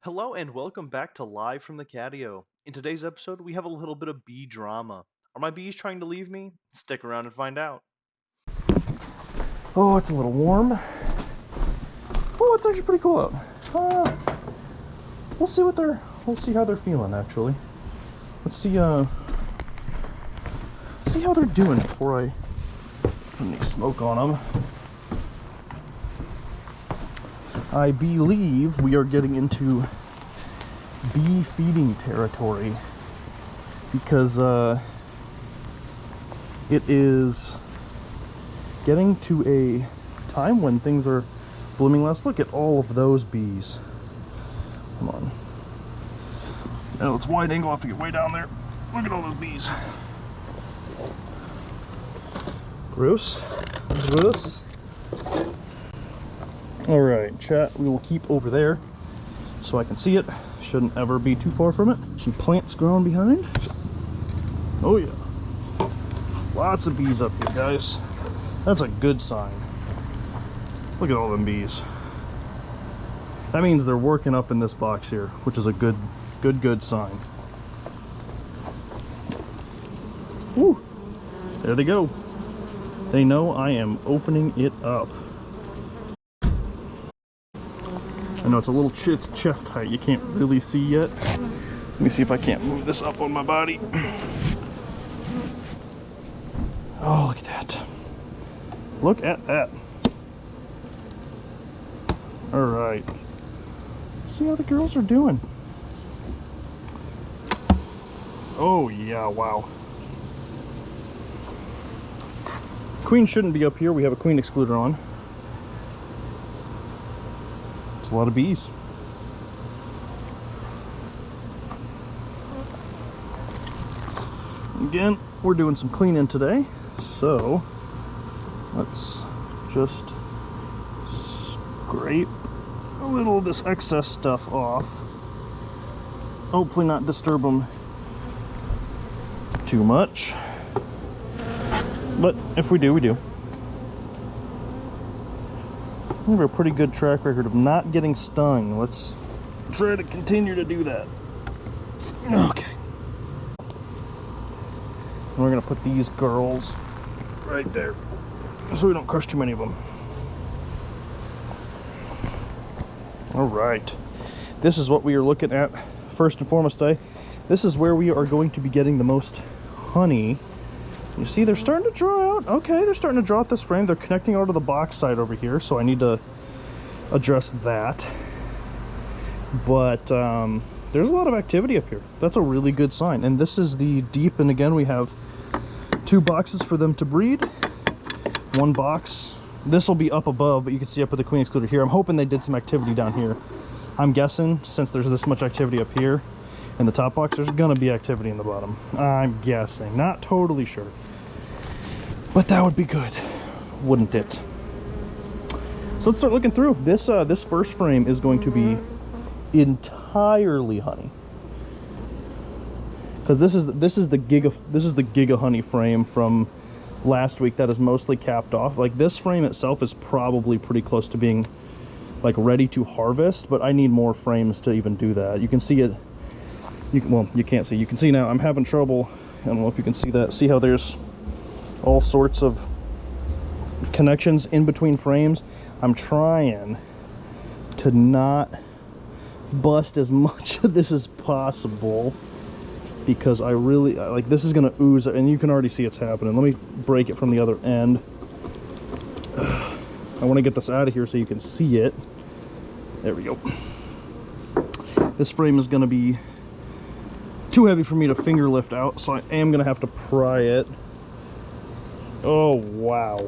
Hello and welcome back to Live from the Catio. In today's episode, we have a little bit of bee drama. Are my bees trying to leave me? Stick around and find out. Oh, it's a little warm. Oh, it's actually pretty cool out. We'll see how they're feeling actually. Let's see how they're doing before I put any smoke on them. I believe we are getting into bee feeding territory because it is getting to a time when things are blooming less. Look at all of those bees. Come on. Now it's wide angle, I have to get way down there. Look at all those bees. Gross. Gross. Alright, chat, we will keep over there so I can see it. Shouldn't ever be too far from it. Some plants growing behind. Oh yeah. Lots of bees up here, guys. That's a good sign. Look at all them bees. That means they're working up in this box here, which is a good sign. Woo! There they go. They know I am opening it up. I know it's a little it's chest height, you can't really see yet. Let me see if I can't move this up on my body. Oh, look at that. Look at that. Alright. See how the girls are doing. Oh yeah, wow. Queen shouldn't be up here. We have a queen excluder on. It's a lot of bees. Again, we're doing some cleaning today, so let's just scrape a little of this excess stuff off. Hopefully not disturb them too much. But if we do, we do. We have a pretty good track record of not getting stung. Let's try to continue to do that. Okay. And we're gonna put these girls right there so we don't crush too many of them. All right. This is what we are looking at first and foremost today. This is where we are going to be getting the most honey. You see, they're starting to draw out. Okay, they're starting to draw out this frame. They're connecting out to the box side over here, so I need to address that. But there's a lot of activity up here. That's a really good sign. And this is the deep, and again, we have 2 boxes for them to breed. 1 box. This will be up above, but you can see up with the queen excluder here. I'm hoping they did some activity down here. I'm guessing, since there's this much activity up here in the top box, there's gonna be activity in the bottom. I'm guessing, not totally sure. But that would be good, wouldn't it? So let's start looking through. This this first frame is going to be entirely honey. Because this is the giga honey frame from last week that is mostly capped off. Like, this frame itself is probably pretty close to being like ready to harvest, but I need more frames to even do that. You can see it. Well, you can't see. You can see now. I'm having trouble. I don't know if you can see that. See how there's all sorts of connections in between frames. I'm trying to not bust as much of this as possible because I really like this is gonna ooze, and you can already see it's happening. Let me break it from the other end. I want to get this out of here so you can see it. There we go. This frame is gonna be too heavy for me to finger lift out, so I am gonna have to pry it. Oh wow.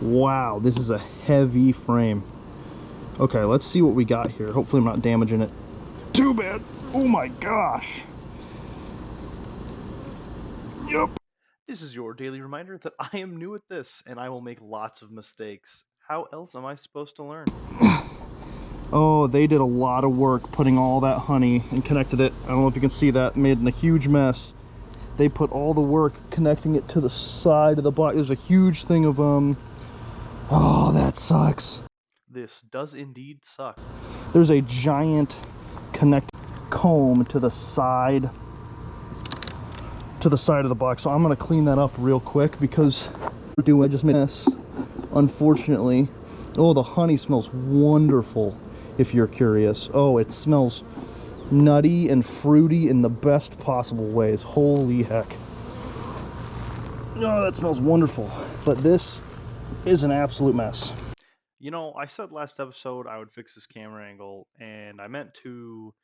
Wow, this is a heavy frame. Okay, let's see what we got here. Hopefully I'm not damaging it too bad. Oh my gosh. Yep. This is your daily reminder that I am new at this and I will make lots of mistakes. How else am I supposed to learn? Oh, they did a lot of work putting all that honey and connected it. I don't know if you can see that, made a huge mess. They put all the work connecting it to the side of the box. There's a huge thing of oh, that sucks. This does indeed suck. there's a giant connect comb to the side of the box. So I'm gonna clean that up real quick because I just made a mess, unfortunately. Oh, the honey smells wonderful, if you're curious. Oh, it smells nutty and fruity in the best possible ways. Holy heck. Oh, that smells wonderful. But this is an absolute mess. You know, I said last episode I would fix this camera angle, and I meant to,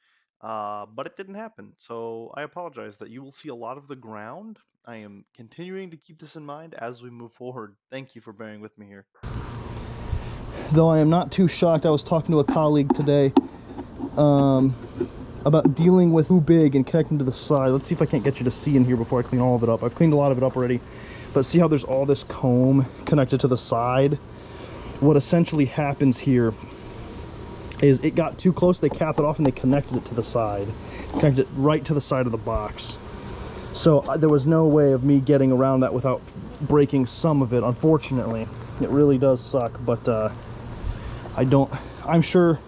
but it didn't happen. So I apologize that you will see a lot of the ground. I am continuing to keep this in mind as we move forward. Thank you for bearing with me here. Though I am not too shocked, I was talking to a colleague today about dealing with too big and connecting to the side. Let's see if I can't get you to see in here before I clean all of it up. I've cleaned a lot of it up already, but see how there's all this comb connected to the side? What essentially happens here is it got too close, they capped it off and they connected it to the side. Connected it right to the side of the box. So there was no way of me getting around that without breaking some of it, unfortunately. It really does suck, but I'm sure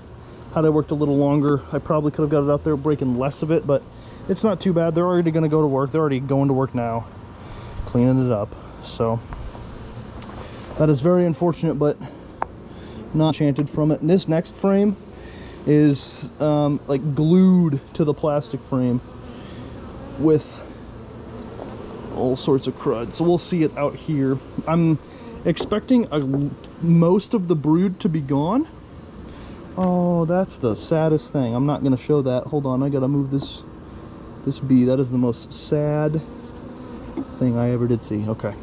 had I worked a little longer, I probably could have got it out there breaking less of it, but it's not too bad. They're already gonna go to work. They're already going to work now, cleaning it up. So that is very unfortunate, but not enchanted from it. And this next frame is like glued to the plastic frame with all sorts of crud. So we'll see it out here. I'm expecting most of the brood to be gone. Oh, that's the saddest thing. I'm not gonna show that. Hold on, I gotta move this bee. That is the most sad thing I ever did see. Okay.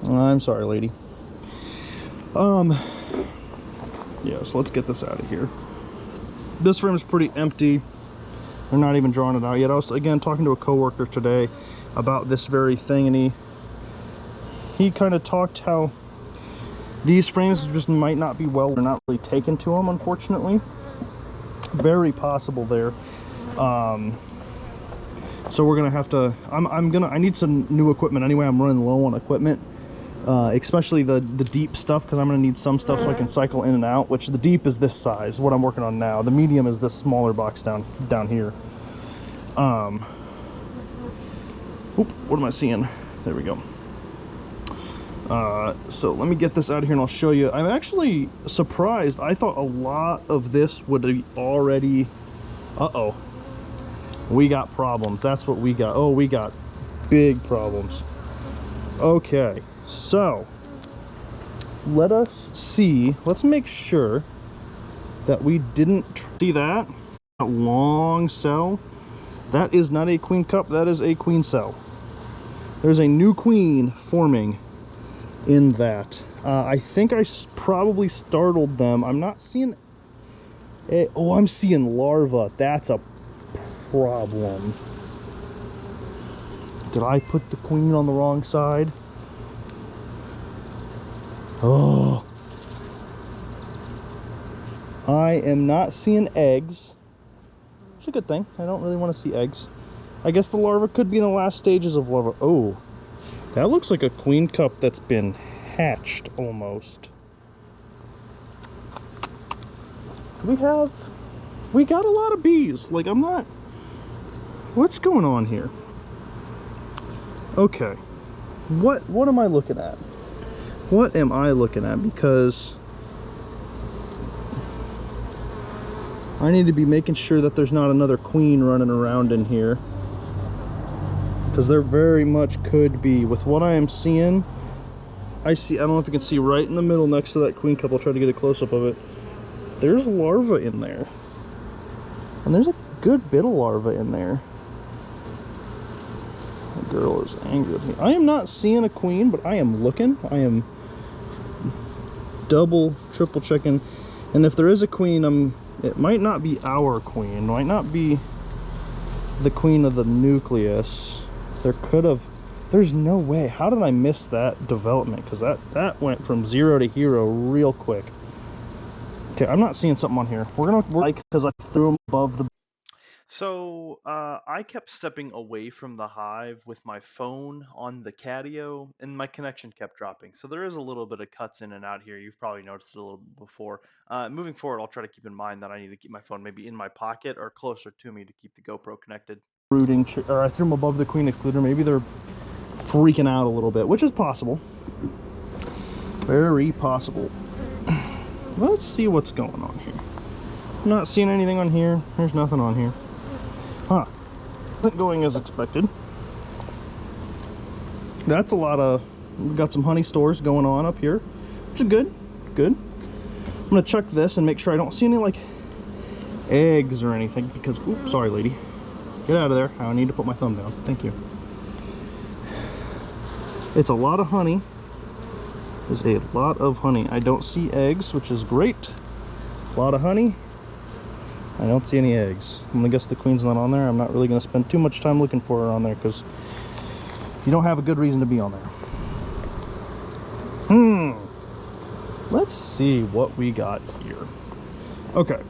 I'm sorry, lady. Yeah, so let's get this out of here. This frame is pretty empty. They're not even drawing it out yet. I was, again, talking to a coworker today about this very thing, and he kind of talked how these frames just might not be well, they're not really taken to them, unfortunately. Very possible there. So we're gonna have to, I need some new equipment anyway. I'm running low on equipment, especially the deep stuff, because I'm gonna need some stuff so I can cycle in and out, which the deep is this size, what I'm working on now. The medium is this smaller box down here. Oop, what am I seeing? There we go. So let me get this out of here and I'll show you. I'm actually surprised. I thought a lot of this would be already, uh-oh. We got problems. That's what we got. Oh, we got big problems. Okay, so let us see. Let's make sure that we didn't see that long cell. That is not a queen cup. That is a queen cell. There's a new queen forming in that. I think I probably startled them. I'm not seeing oh, I'm seeing larvae. That's a problem. Did I put the queen on the wrong side? Oh, I am not seeing eggs. It's a good thing. I don't really want to see eggs. I guess the larva could be in the last stages of larva. Oh, that looks like a queen cup that's been hatched almost. We got a lot of bees. Like, I'm not, what's going on here? Okay, what am I looking at? What am I looking at? Because I need to be making sure that there's not another queen running around in here, because there very much could be. With what I am seeing, I don't know if you can see right in the middle next to that queen cup. I'll try to get a close-up of it. There's larvae in there, and there's a good bit of larvae in there. The girl is angry with me. I am not seeing a queen, but I am looking. I am double, triple checking, and if there is a queen, it might not be our queen. It might not be the queen of the nucleus. There could have. There's no way. How did I miss that development? Because that went from 0 to hero real quick. Okay, I'm not seeing something on here. We're gonna work because I threw them above the. So I kept stepping away from the hive with my phone on the Catio, and my connection kept dropping. So there is a little bit of cuts in and out here. You've probably noticed it a little bit before. Moving forward, I'll try to keep in mind that I need to keep my phone maybe in my pocket or closer to me to keep the GoPro connected. Brooding, or I threw them above the queen excluder. Maybe they're freaking out a little bit, which is possible. Very possible. Let's see what's going on here. I'm not seeing anything on here. There's nothing on here. Huh. Isn't going as expected. That's a lot of... We've got some honey stores going on up here, which is good. Good. I'm gonna check this and make sure I don't see any, like, eggs or anything, because... Oops, sorry, lady. Get out of there. I need to put my thumb down. Thank you. It's a lot of honey. There's a lot of honey. I don't see eggs, which is great. A lot of honey. I don't see any eggs. I'm gonna guess the queen's not on there. I'm not really gonna spend too much time looking for her on there because you don't have a good reason to be on there. Let's see what we got here. Okay.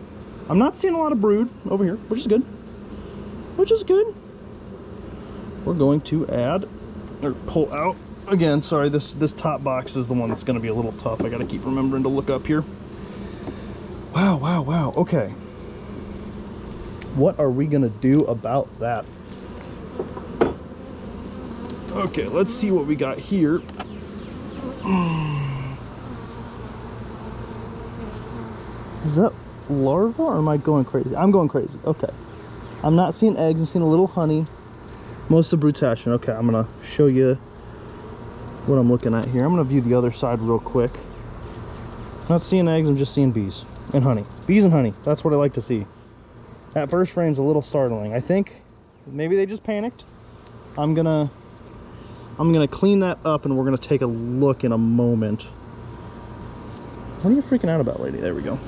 I'm not seeing a lot of brood over here, which is good. Which is good. We're going to add, or pull out, again, sorry, this top box is the one that's gonna be a little tough. I gotta keep remembering to look up here. Wow, wow, wow, okay. What are we gonna do about that? Okay, let's see what we got here. Is that larva or am I going crazy? I'm going crazy, okay. I'm not seeing eggs, I'm seeing a little honey. Most of brutation. Okay, I'm gonna show you what I'm looking at here. I'm gonna view the other side real quick. Not seeing eggs, I'm just seeing bees and honey. Bees and honey, that's what I like to see. That first frame's a little startling. I think maybe they just panicked. I'm gonna clean that up and we're gonna take a look in a moment. What are you freaking out about, lady? There we go.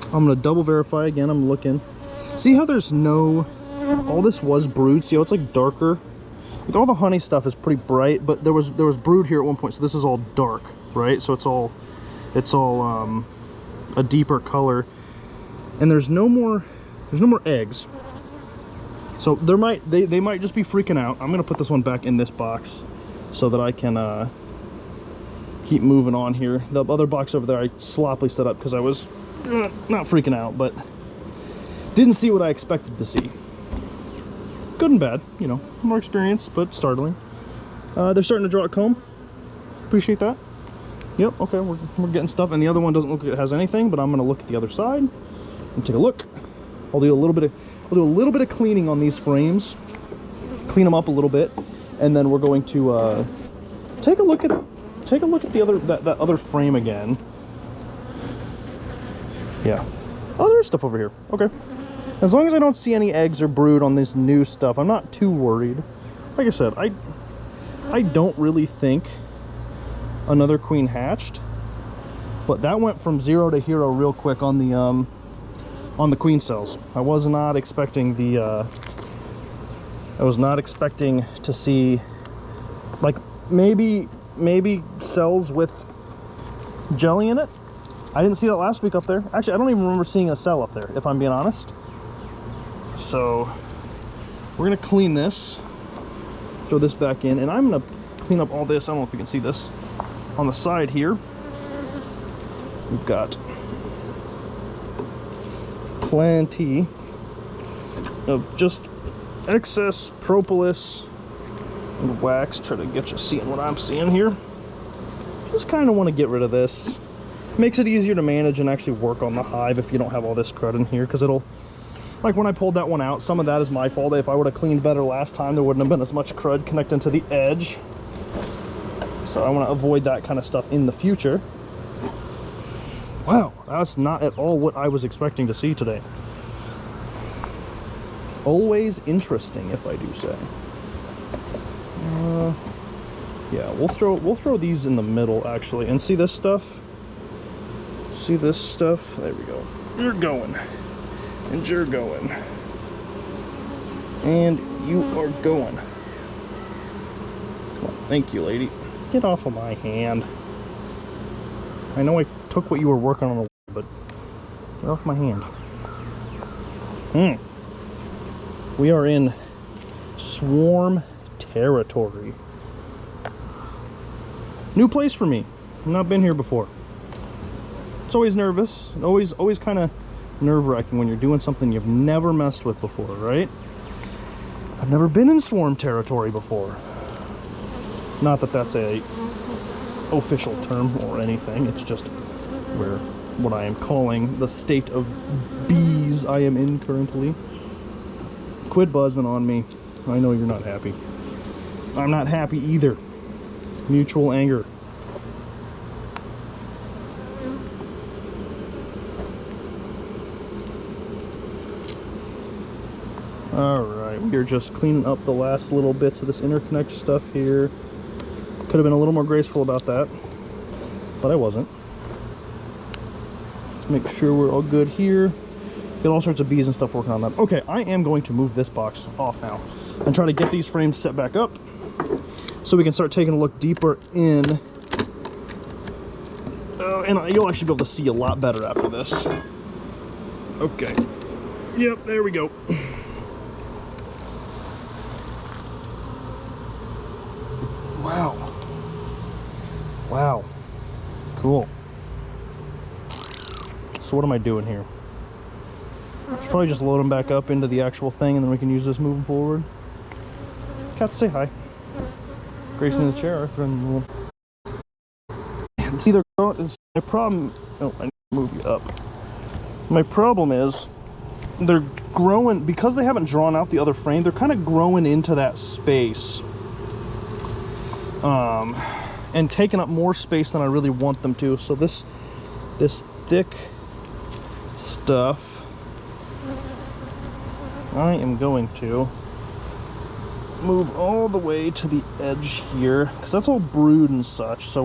I'm gonna double verify again. I'm looking. See how there's no, all this was brood. See how it's like darker? Like all the honey stuff is pretty bright, but there was brood here at one point, so this is all dark, right? So it's all a deeper color. And there's no more eggs. So they might just be freaking out. I'm gonna put this one back in this box so that I can keep moving on here. The other box over there I sloppily set up because I was not freaking out, but didn't see what I expected to see. Good and bad, you know, more experience, but startling. They're starting to draw a comb. Appreciate that. Yep, okay, we're getting stuff, and the other one doesn't look like it has anything, but I'm gonna look at the other side and take a look. I'll do a little bit of cleaning on these frames, clean them up a little bit, and then we're going to take a look at the other that other frame again. Yeah. Oh, there's stuff over here. Okay. As long as I don't see any eggs or brood on this new stuff, I'm not too worried. Like I said, I don't really think another queen hatched, but that went from 0 to hero real quick on the queen cells. I was not expecting I was not expecting to see, like, maybe cells with jelly in it. I didn't see that last week up there. Actually, I don't even remember seeing a cell up there, if I'm being honest. So we're gonna clean this, throw this back in, and I'm gonna clean up all this. I don't know if you can see this on the side here. We've got plenty of just excess propolis and wax. Try to get you seeing what I'm seeing here. Just kind of want to get rid of this. Makes it easier to manage and actually work on the hive if you don't have all this crud in here, because it'll, like when I pulled that one out, some of that is my fault. If I would have cleaned better last time, there wouldn't have been as much crud connecting to the edge. So I want to avoid that kind of stuff in the future. Wow, that's not at all what I was expecting to see today. Always interesting, if I do say. Yeah, we'll throw these in the middle actually, and see this stuff. See this stuff? There we go. You're going, and you're going, and you are going. Come on, thank you, lady. Get off of my hand. I know I took what you were working on, but get off my hand. We are in swarm territory. New place for me. I've not been here before. It's always nervous. Always kind of nerve-wracking when you're doing something you've never messed with before, right? I've never been in swarm territory before. Not that that's a official term or anything. It's just what I am calling the state of bees I am in currently. Quit buzzing on me. I know you're not happy. I'm not happy either. Mutual anger. Alright, we are just cleaning up the last little bits of this interconnect stuff here. Could have been a little more graceful about that, but I wasn't. Let's make sure we're all good here. Got all sorts of bees and stuff working on that. Okay, I am going to move this box off now and try to get these frames set back up so we can start taking a look deeper in. And you'll actually be able to see a lot better after this. Okay. Yep, there we go. Wow. Wow. Cool. So what am I doing here? Should probably just load them back up into the actual thing and then we can use this moving forward. Cat, say hi. Grace in the chair. It's either it's my problem. Oh, I need to move you up. My problem is they're growing because they haven't drawn out the other frame. They're kind of growing into that space, and taking up more space than I really want them to. So this thick stuff, I am going to move all the way to the edge here because that's all brood and such, so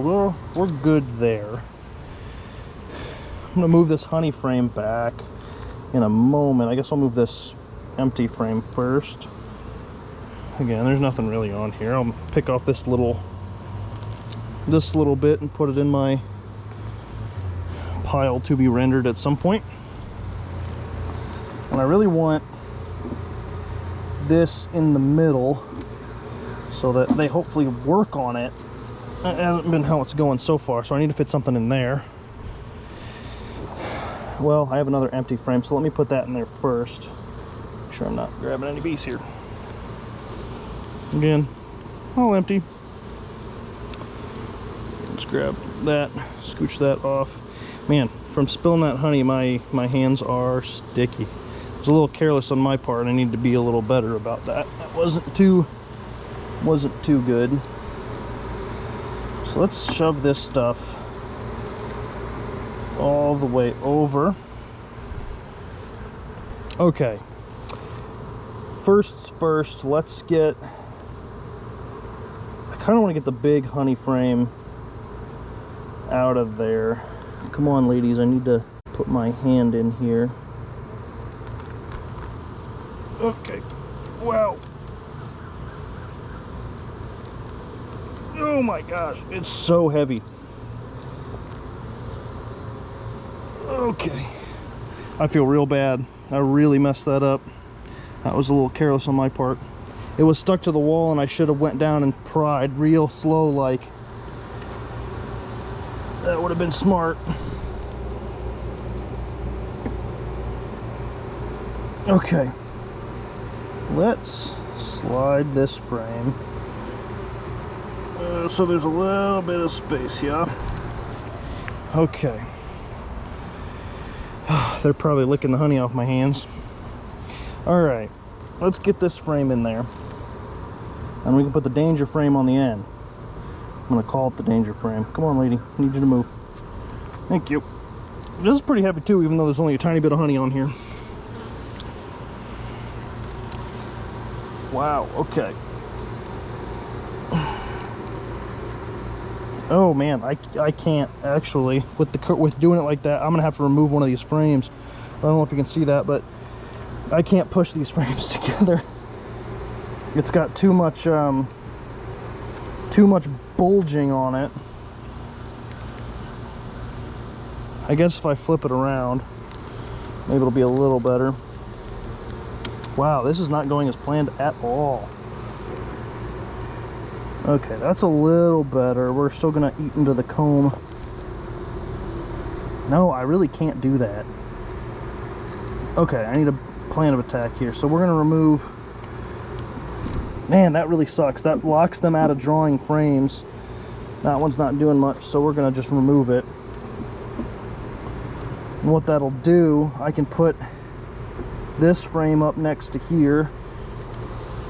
we're good there. I'm gonna move this honey frame back in a moment. I guess I'll move this empty frame first. Again, there's nothing really on here. I'll pick off this little bit and put it in my pile to be rendered at some point. And I really want this in the middle so that they hopefully work on it. It hasn't been how it's going so far, so I need to fit something in there. Well, I have another empty frame, so let me put that in there first. Make sure I'm not grabbing any bees here. Again, all empty. Let's grab that, scooch that off. Man, from spilling that honey, my hands are sticky. It was a little careless on my part. I need to be a little better about that. That wasn't too good. So let's shove this stuff all the way over. Okay. First, let's get... I kind of want to get the big honey frame out of there. Come on, ladies, I need to put my hand in here. Okay. Wow. Oh my gosh, it's so heavy. Okay. I feel real bad. I really messed that up. That was a little careless on my part. It was stuck to the wall and I should have went down and pried real slow like. That would have been smart. Okay. Let's slide this frame. So there's a little bit of space, yeah? Okay. They're probably licking the honey off my hands. Alright, let's get this frame in there. And we can put the danger frame on the end. I'm gonna call it the danger frame. Come on, lady, I need you to move. Thank you. This is pretty heavy too, even though there's only a tiny bit of honey on here. Wow, okay. Oh man, I can't actually with doing it like that. I'm gonna have to remove one of these frames. I don't know if you can see that, but I can't push these frames together. It's got too much bulging on it. I guess if I flip it around, maybe it'll be a little better. Wow, this is not going as planned at all. Okay, that's a little better. We're still gonna eat into the comb. No, I really can't do that. Okay, I need a plan of attack here. So we're gonna remove... Man, that really sucks. That locks them out of drawing frames. That one's not doing much, so we're gonna just remove it. And what that'll do, I can put this frame up next to here.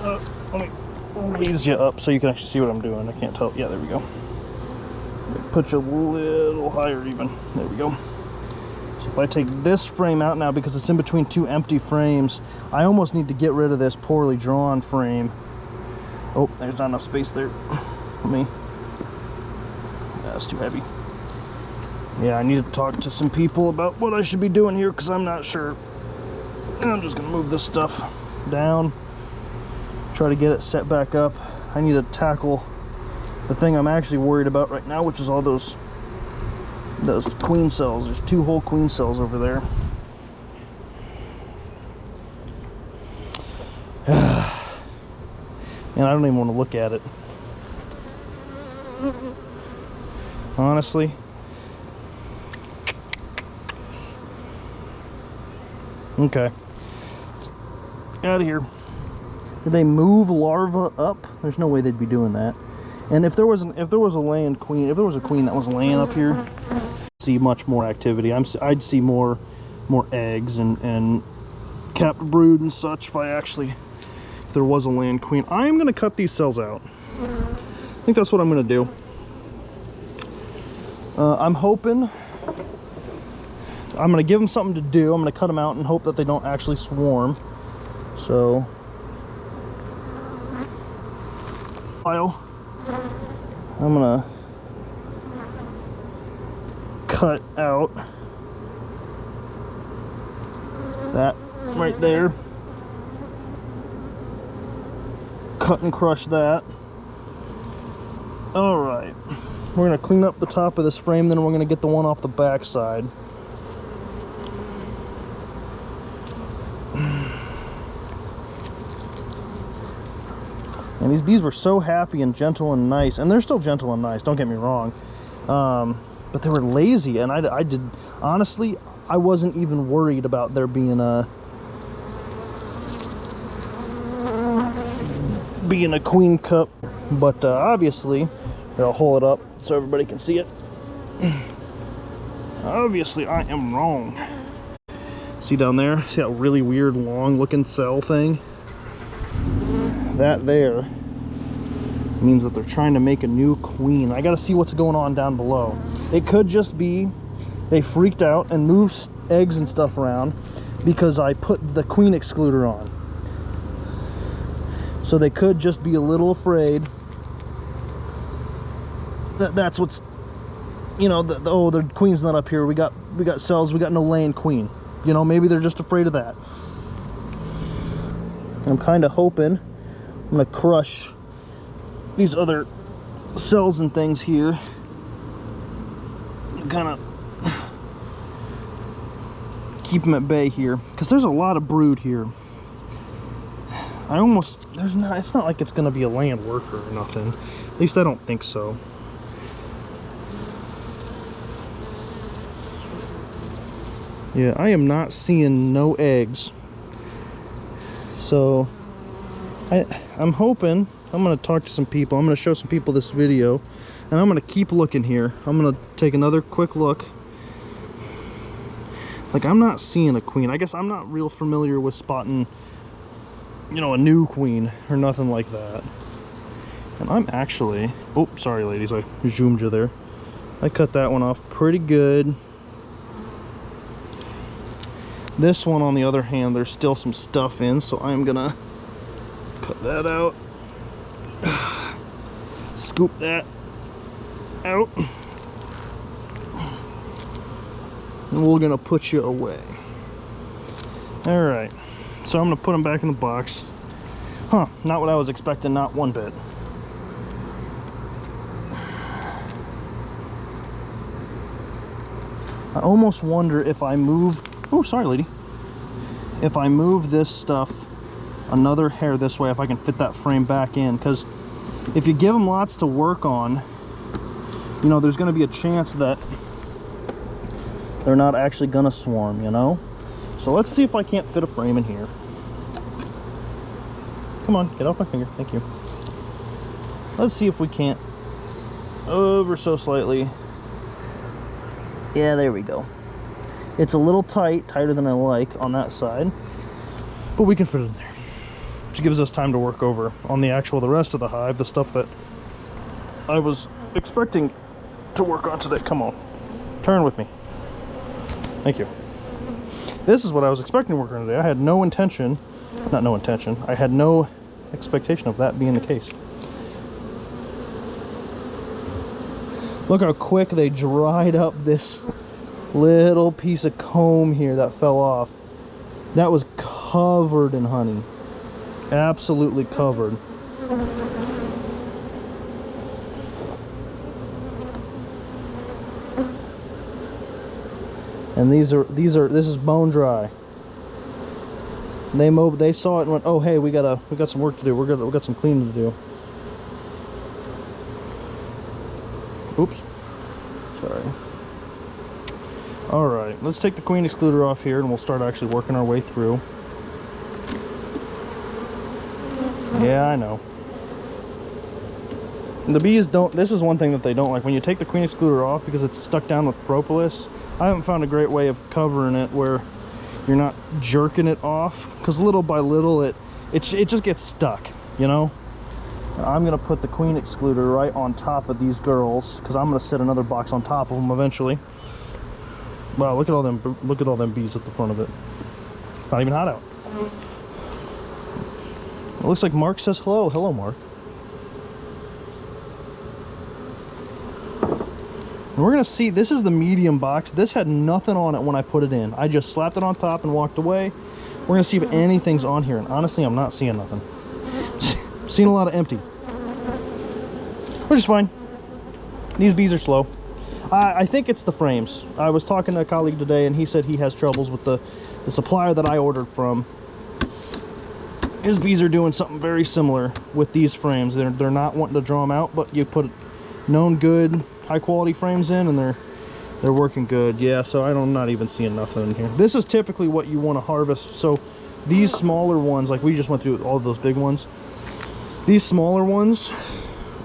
Let me raise you up so you can actually see what I'm doing. I can't tell. Yeah, there we go. Put you a little higher even. There we go. So if I take this frame out now, because it's in between two empty frames, I almost need to get rid of this poorly drawn frame. Oh, there's not enough space there. Let me... That's too heavy. Yeah, I need to talk to some people about what I should be doing here, because I'm not sure. I'm just gonna move this stuff down, try to get it set back up. I need to tackle the thing I'm actually worried about right now, which is all those queen cells. There's 2 whole queen cells over there. And I don't even want to look at it. Honestly. Okay. Out of here. Did they move larva up? There's no way they'd be doing that. And if there was a laying queen, if there was a queen that was laying up here, I'd see much more activity. I'd see more eggs and capped brood and such if there was a laying queen. I'm gonna cut these cells out. I think that's what I'm gonna do. I'm hoping. I'm gonna give them something to do. I'm gonna cut them out and hope that they don't actually swarm. So, I'm gonna cut out that right there. Cut and crush that. All right, we're gonna clean up the top of this frame, then we're gonna get the one off the back side. And these bees were so happy and gentle and nice, and they're still gentle and nice, don't get me wrong, but they were lazy, and I did, honestly, I wasn't even worried about there being a queen cup, but obviously, here, I'll hold it up so everybody can see it. Obviously, I am wrong. See down there? See that really weird long looking cell thing? That there means that they're trying to make a new queen. I gotta see what's going on down below. It could just be they freaked out and moved eggs and stuff around because I put the queen excluder on. So they could just be a little afraid that that's what's, you know, oh, the queen's not up here. We got cells. We got no laying queen. You know, maybe they're just afraid of that. I'm kind of hoping I'm gonna crush these other cells and things here. Kind of keep them at bay here, because there's a lot of brood here. It's not like it's gonna be a land worker or nothing. At least I don't think so. Yeah, I am not seeing no eggs. So I'm hoping, I'm gonna talk to some people. I'm gonna show some people this video, and I'm gonna keep looking here. I'm gonna take another quick look. Like, I'm not seeing a queen. I guess I'm not real familiar with spotting, you know, a new queen or nothing like that. And I'm actually, oh, sorry ladies, I zoomed you there. I cut that one off pretty good. This one, on the other hand, there's still some stuff in, so I'm gonna cut that out. Scoop that out. And we're gonna put you away. All right, so I'm gonna put them back in the box. Huh, not what I was expecting, not one bit. I almost wonder if I move, oh, sorry lady. If I move this stuff another hair this way if I can fit that frame back in, because if you give them lots to work on, you know, there's going to be a chance that they're not actually going to swarm, you know? So let's see if I can't fit a frame in here. Come on, get off my finger. Thank you. Let's see if we can't. Over so slightly. Yeah, there we go. It's a little tight, tighter than I like on that side, but we can fit it in there. Which gives us time to work over on the rest of the hive, the stuff that I was expecting to work on today. Come on, turn with me. Thank you. This is what I was expecting to work on today. I had no intention, not no intention, I had no expectation of that being the case. Look how quick they dried up this little piece of comb here that fell off. That was covered in honey. Absolutely covered. And this is bone dry. They saw it and went, oh hey, we got some work to do. We got some cleaning to do. Oops. Sorry. Alright, let's take the queen excluder off here and we'll start actually working our way through. Yeah, I know. The bees don't, this is one thing that they don't like. When you take the queen excluder off, because it's stuck down with propolis, I haven't found a great way of covering it where you're not jerking it off, because little by little it just gets stuck, you know? I'm gonna put the queen excluder right on top of these girls, because I'm gonna set another box on top of them eventually. Wow, look at all them bees at the front of it. It's not even hot out. It looks like Mark says hello. Hello, Mark. And we're gonna see, this is the medium box. This had nothing on it when I put it in. I just slapped it on top and walked away. We're gonna see if anything's on here, and honestly, I'm not seeing nothing. Seen a lot of empty. Which is fine. These bees are slow. I think it's the frames. I was talking to a colleague today and he said he has troubles with the supplier that I ordered from. His bees are doing something very similar with these frames. They're not wanting to draw them out, but you put known good, high quality frames in and they're working good. Yeah, so I'm not even seeing nothing in here. This is typically what you want to harvest. So these smaller ones, like we just went through all of those big ones. These smaller ones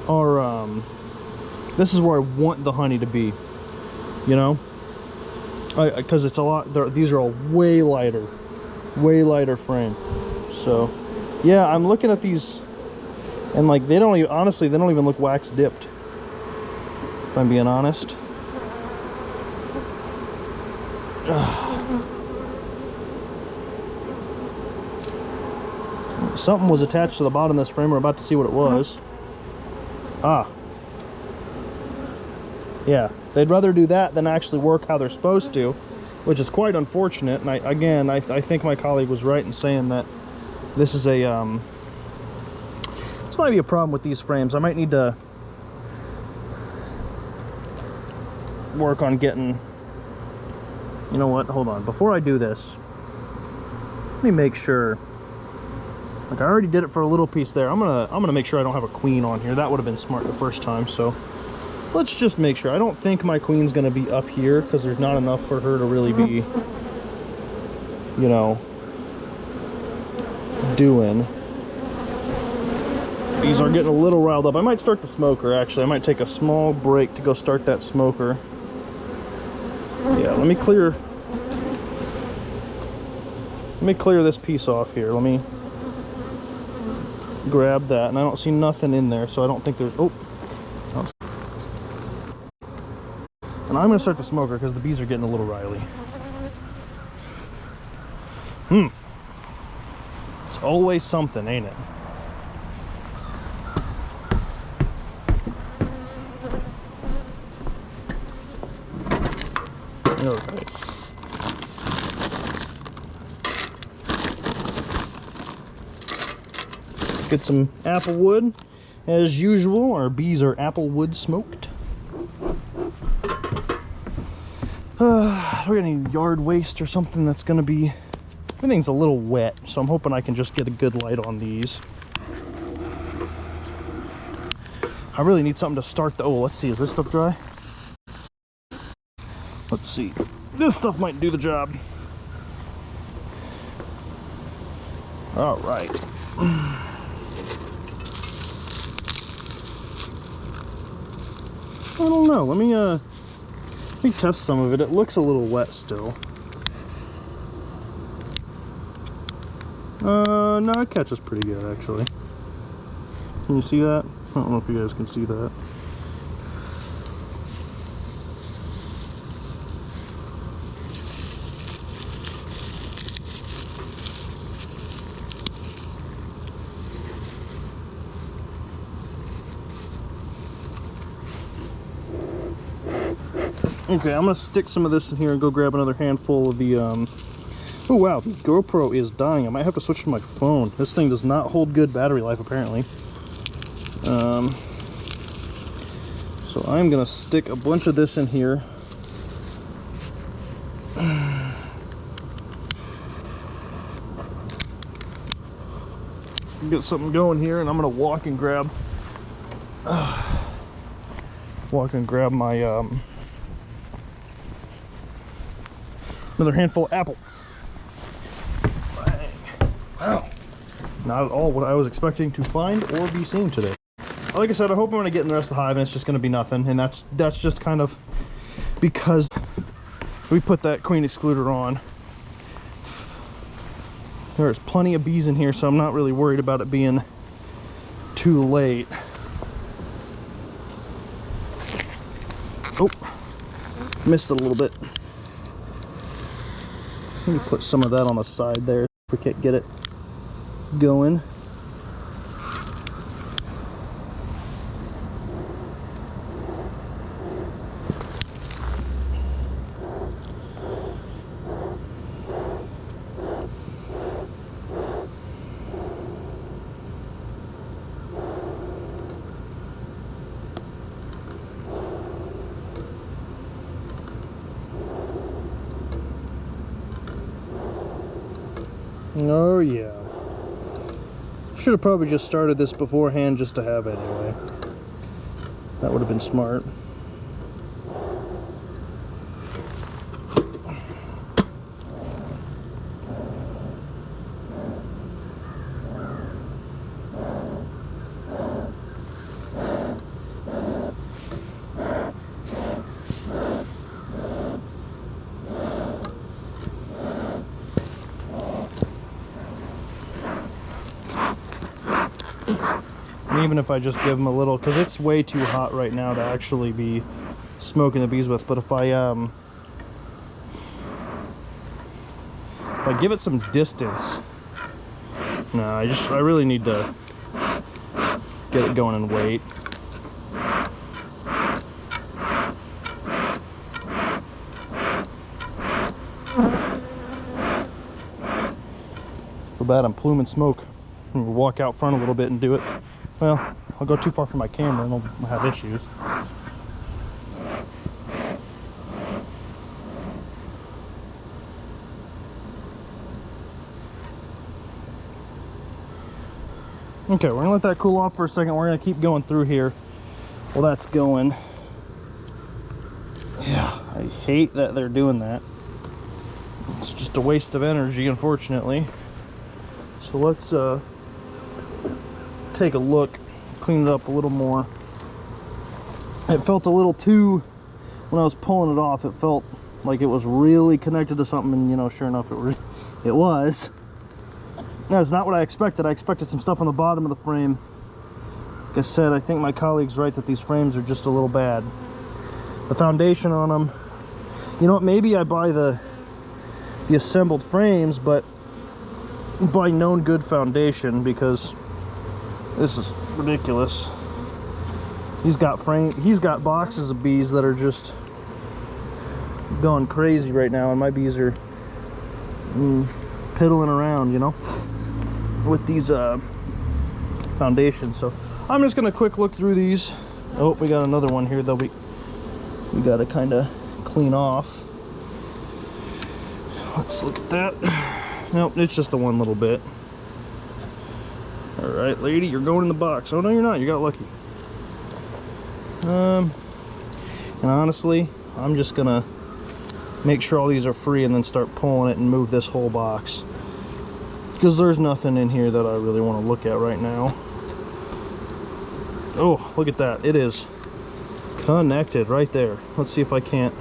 are, this is where I want the honey to be, you know? Because it's a lot, these are all way lighter frame. So, yeah, I'm looking at these, and like, they don't even, honestly, they don't even look wax dipped, if I'm being honest. Something was attached to the bottom of this frame. We're about to see what it was. Ah. Yeah, they'd rather do that than actually work how they're supposed to, which is quite unfortunate. And I think my colleague was right in saying that this is a, this might be a problem with these frames. I might need to work on getting, you know what, hold on. Before I do this, let me make sure. Like, I already did it for a little piece there. I'm gonna make sure I don't have a queen on here. That would have been smart the first time, so let's just make sure. I don't think my queen's gonna be up here because there's not enough for her to really be, you know, doing. These are getting a little riled up. I might start the smoker, actually. I might take a small break to go start that smoker. Yeah, let me clear this piece off here. Let me grab that, and I don't see nothing in there, so I don't think there's, oh. And I'm gonna start the smoker because the bees are getting a little riley. It's always something, ain't it? Okay. Get some apple wood. As usual, our bees are apple wood smoked. Do we got any yard waste or something that's gonna be everything's a little wet, so I'm hoping I can just get a good light on these. I really need something to start the, oh, let's see, is this stuff dry? Let's see. This stuff might do the job. All right. I don't know. Let me test some of it. It looks a little wet still. No, it catches pretty good actually. Can you see that? I don't know if you guys can see that. Okay, I'm gonna stick some of this in here and go grab another handful of the, oh wow, the GoPro is dying. I might have to switch to my phone. This thing does not hold good battery life, apparently. So I'm gonna stick a bunch of this in here. Get something going here, and I'm gonna walk and grab my another handful of apple. Bang. Wow. Not at all what I was expecting to find or be seeing today. Like I said, I hope I'm going to get in the rest of the hive and it's just going to be nothing. And that's just kind of because we put that queen excluder on. There's plenty of bees in here, so I'm not really worried about it being too late. Oh, missed it a little bit. Let me put some of that on the side there if we can't get it going. Oh yeah. Should have probably just started this beforehand just to have anyway. That would have been smart. Even if I just give them a little, because it's way too hot right now to actually be smoking the bees with, but if I give it some distance, no, I really need to get it going and wait. Feel bad I'm pluming smoke. I'm gonna walk out front a little bit and do it. Well, I'll go too far from my camera and I'll have issues. Okay, we're gonna let that cool off for a second. We're gonna keep going through here while that's going. Yeah, I hate that they're doing that. It's just a waste of energy, unfortunately. So let's take a look, clean it up a little more. It felt a little too, when I was pulling it off, it felt like it was really connected to something, and you know, sure enough, it was. That's not what I expected. I expected some stuff on the bottom of the frame. Like I said, I think my colleague's right that these frames are just a little bad. The foundation on them, you know what, maybe I buy the assembled frames, but buy known good foundation, because this is ridiculous. He's got boxes of bees that are just going crazy right now, and my bees are piddling around, you know, with these foundations. So I'm just gonna quick look through these. Oh, we got another one here that we gotta kind of clean off. Let's look at that. Nope, it's just the one little bit. Alright, lady, you're going in the box. Oh, no, you're not. You got lucky. And honestly, I'm just gonna make sure all these are free and then start pulling it and move this whole box. Because there's nothing in here that I really want to look at right now. Oh, look at that. It is connected right there. Let's see if I can't.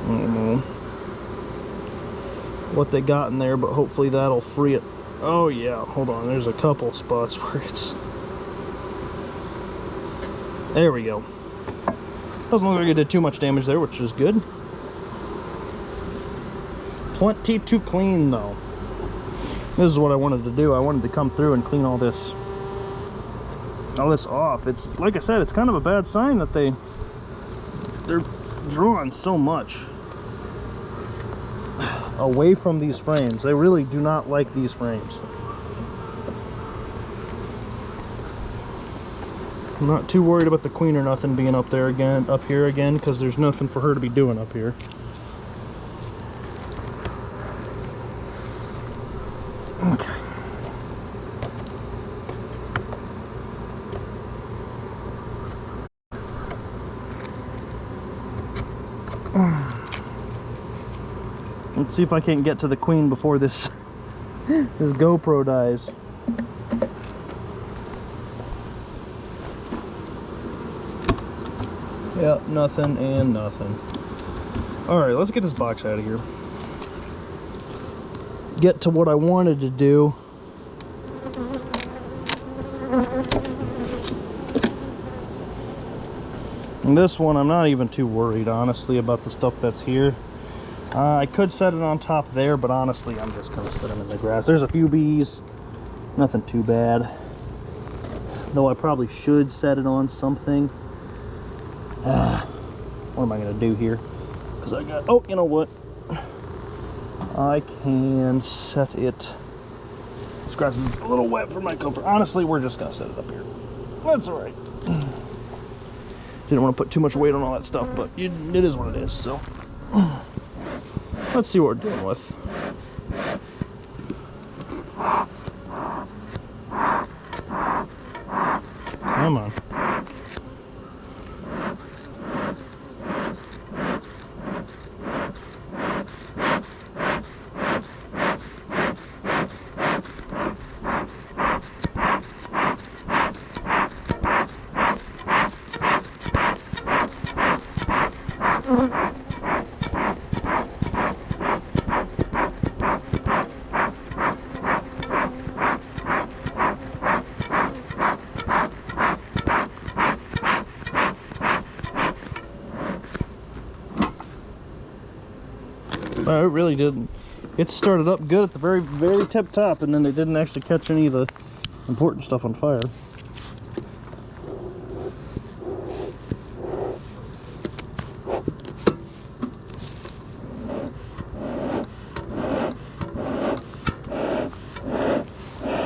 I don't know what they got in there, but hopefully that'll free it. Oh yeah, hold on. There's a couple spots where it's... There we go. Doesn't look like it did too much damage there, which is good. Plenty to clean though. This is what I wanted to do. I wanted to come through and clean all this off. It's like I said, it's kind of a bad sign that they're drawing so much away from these frames. They really do not like these frames. I'm not too worried about the queen or nothing being up here again, because there's nothing for her to be doing up here. Okay. Let's see if I can't get to the queen before this this GoPro dies. Yep, nothing and nothing. Alright, let's get this box out of here. Get to what I wanted to do. And this one, I'm not even too worried, honestly, about the stuff that's here. I could set it on top there, but honestly, I'm just going to set them in the grass. There's a few bees. Nothing too bad. Though I probably should set it on something. What am I going to do here? Because I got... Oh, you know what? I can set it... This grass is a little wet for my comfort. Honestly, we're just going to set it up here. That's alright. Didn't want to put too much weight on all that stuff, but it is what it is, so... Let's see what we're dealing with. Come on. No, it really didn't. It started up good at the very tip top, and then it didn't actually catch any of the important stuff on fire.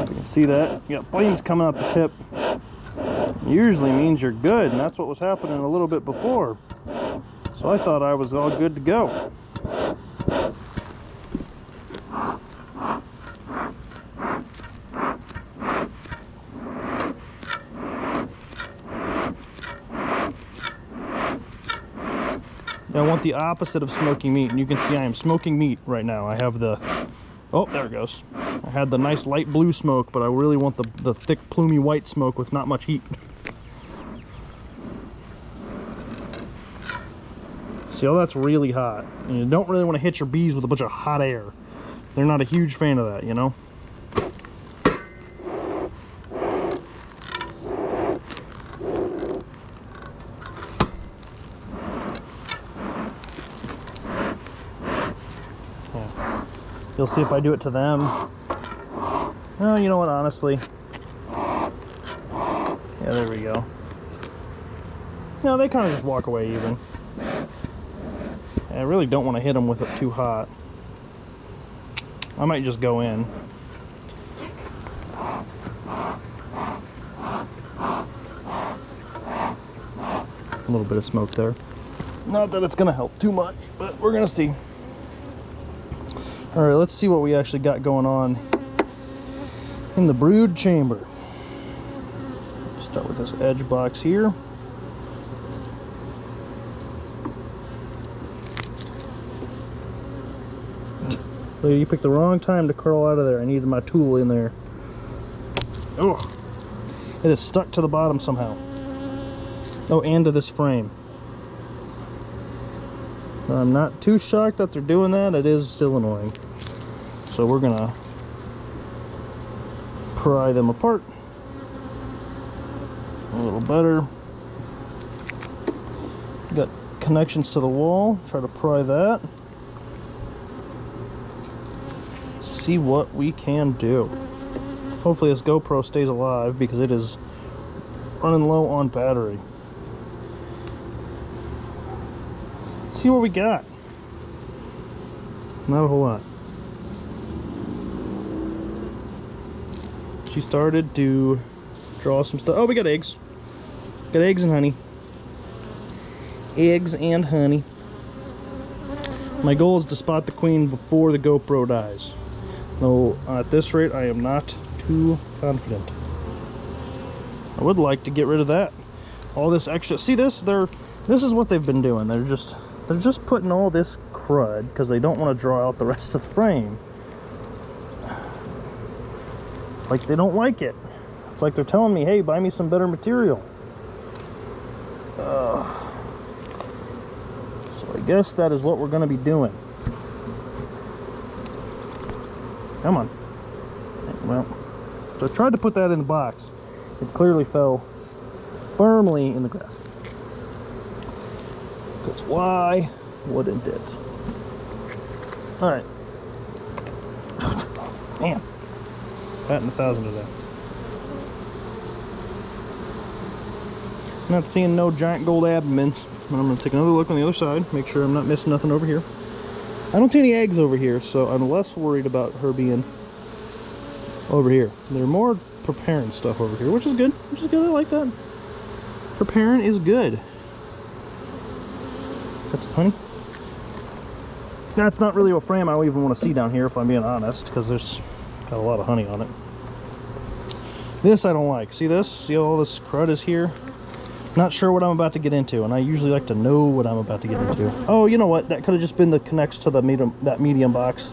You can see that. You got flames coming out the tip. Usually means you're good, and that's what was happening a little bit before. So I thought I was all good to go. I want the opposite of smoking meat, and you can see I am smoking meat right now. I have the... Oh, there it goes. I had the nice light blue smoke, but I really want the thick plumy white smoke with not much heat. See, oh, that's really hot. And you don't really want to hit your bees with a bunch of hot air. They're not a huge fan of that, you know? You'll see if I do it to them. Oh, you know what, honestly. Yeah, there we go. No, they kind of just walk away even. I really don't want to hit them with it too hot. I might just go in. A little bit of smoke there. Not that it's going to help too much, but we're going to see. All right, let's see what we actually got going on in the brood chamber. Start with this edge box here. So you picked the wrong time to crawl out of there. I needed my tool in there. Oh, it is stuck to the bottom somehow. Oh, and to this frame. I'm not too shocked that they're doing that. It is still annoying. So we're gonna pry them apart a little better. Got connections to the wall. Try to pry that. See what we can do. Hopefully this GoPro stays alive because it is running low on battery. See what we got. Not a whole lot. She started to draw some stuff. Oh, we got eggs. Got eggs and honey. Eggs and honey. My goal is to spot the queen before the GoPro dies. Though at this rate, I am not too confident. I would like to get rid of that. All this extra. See this? This is what they've been doing. They're just putting all this crud because they don't want to draw out the rest of the frame. It's like they don't like it. It's like they're telling me, hey, buy me some better material. So I guess that is what we're going to be doing. Come on. Well, so I tried to put that in the box. It clearly fell firmly in the grass. Because why wouldn't it? Alright. Man. Batting 1,000 today. Not seeing no giant gold abdomens. I'm going to take another look on the other side. Make sure I'm not missing nothing over here. I don't see any eggs over here, so I'm less worried about her being over here. They're more preparing stuff over here, which is good. Which is good. I like that. Preparing is good. Got some honey. That's not really a frame I even want to see down here, if I'm being honest, because there's got a lot of honey on it. This I don't like. See this? See all this crud is here? Not sure what I'm about to get into, and I usually like to know what I'm about to get into. Oh, you know what? That could have just been the connects to the medium box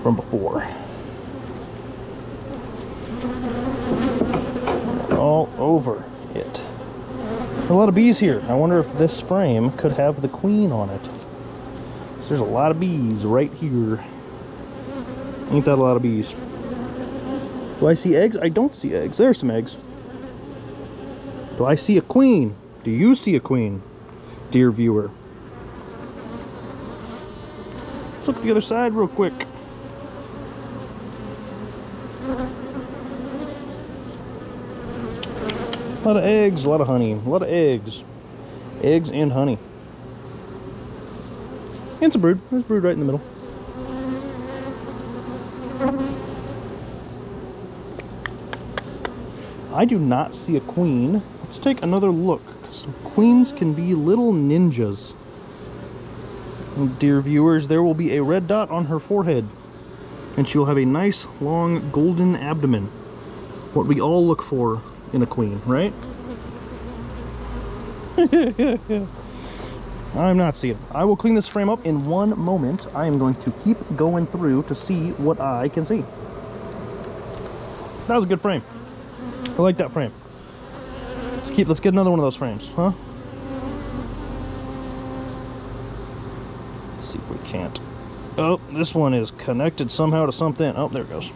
from before. All over it. A lot of bees here. I wonder if this frame could have the queen on it. So there's a lot of bees right here. Ain't that a lot of bees? Do I see eggs? I don't see eggs. There's some eggs. Do I see a queen? Do you see a queen, dear viewer? Let's look at the other side real quick. A lot of eggs, a lot of honey, a lot of eggs. Eggs and honey. And some brood. There's brood right in the middle. I do not see a queen. Let's take another look. Some queens can be little ninjas. And dear viewers, there will be a red dot on her forehead. And she will have a nice, long, golden abdomen. What we all look for in a queen, right? I'm not seeing it. I will clean this frame up in one moment. I am going to keep going through to see what I can see. That was a good frame. I like that frame. Let's get another one of those frames, huh? Let's see if we can't. Oh, this one is connected somehow to something. Oh, there it goes.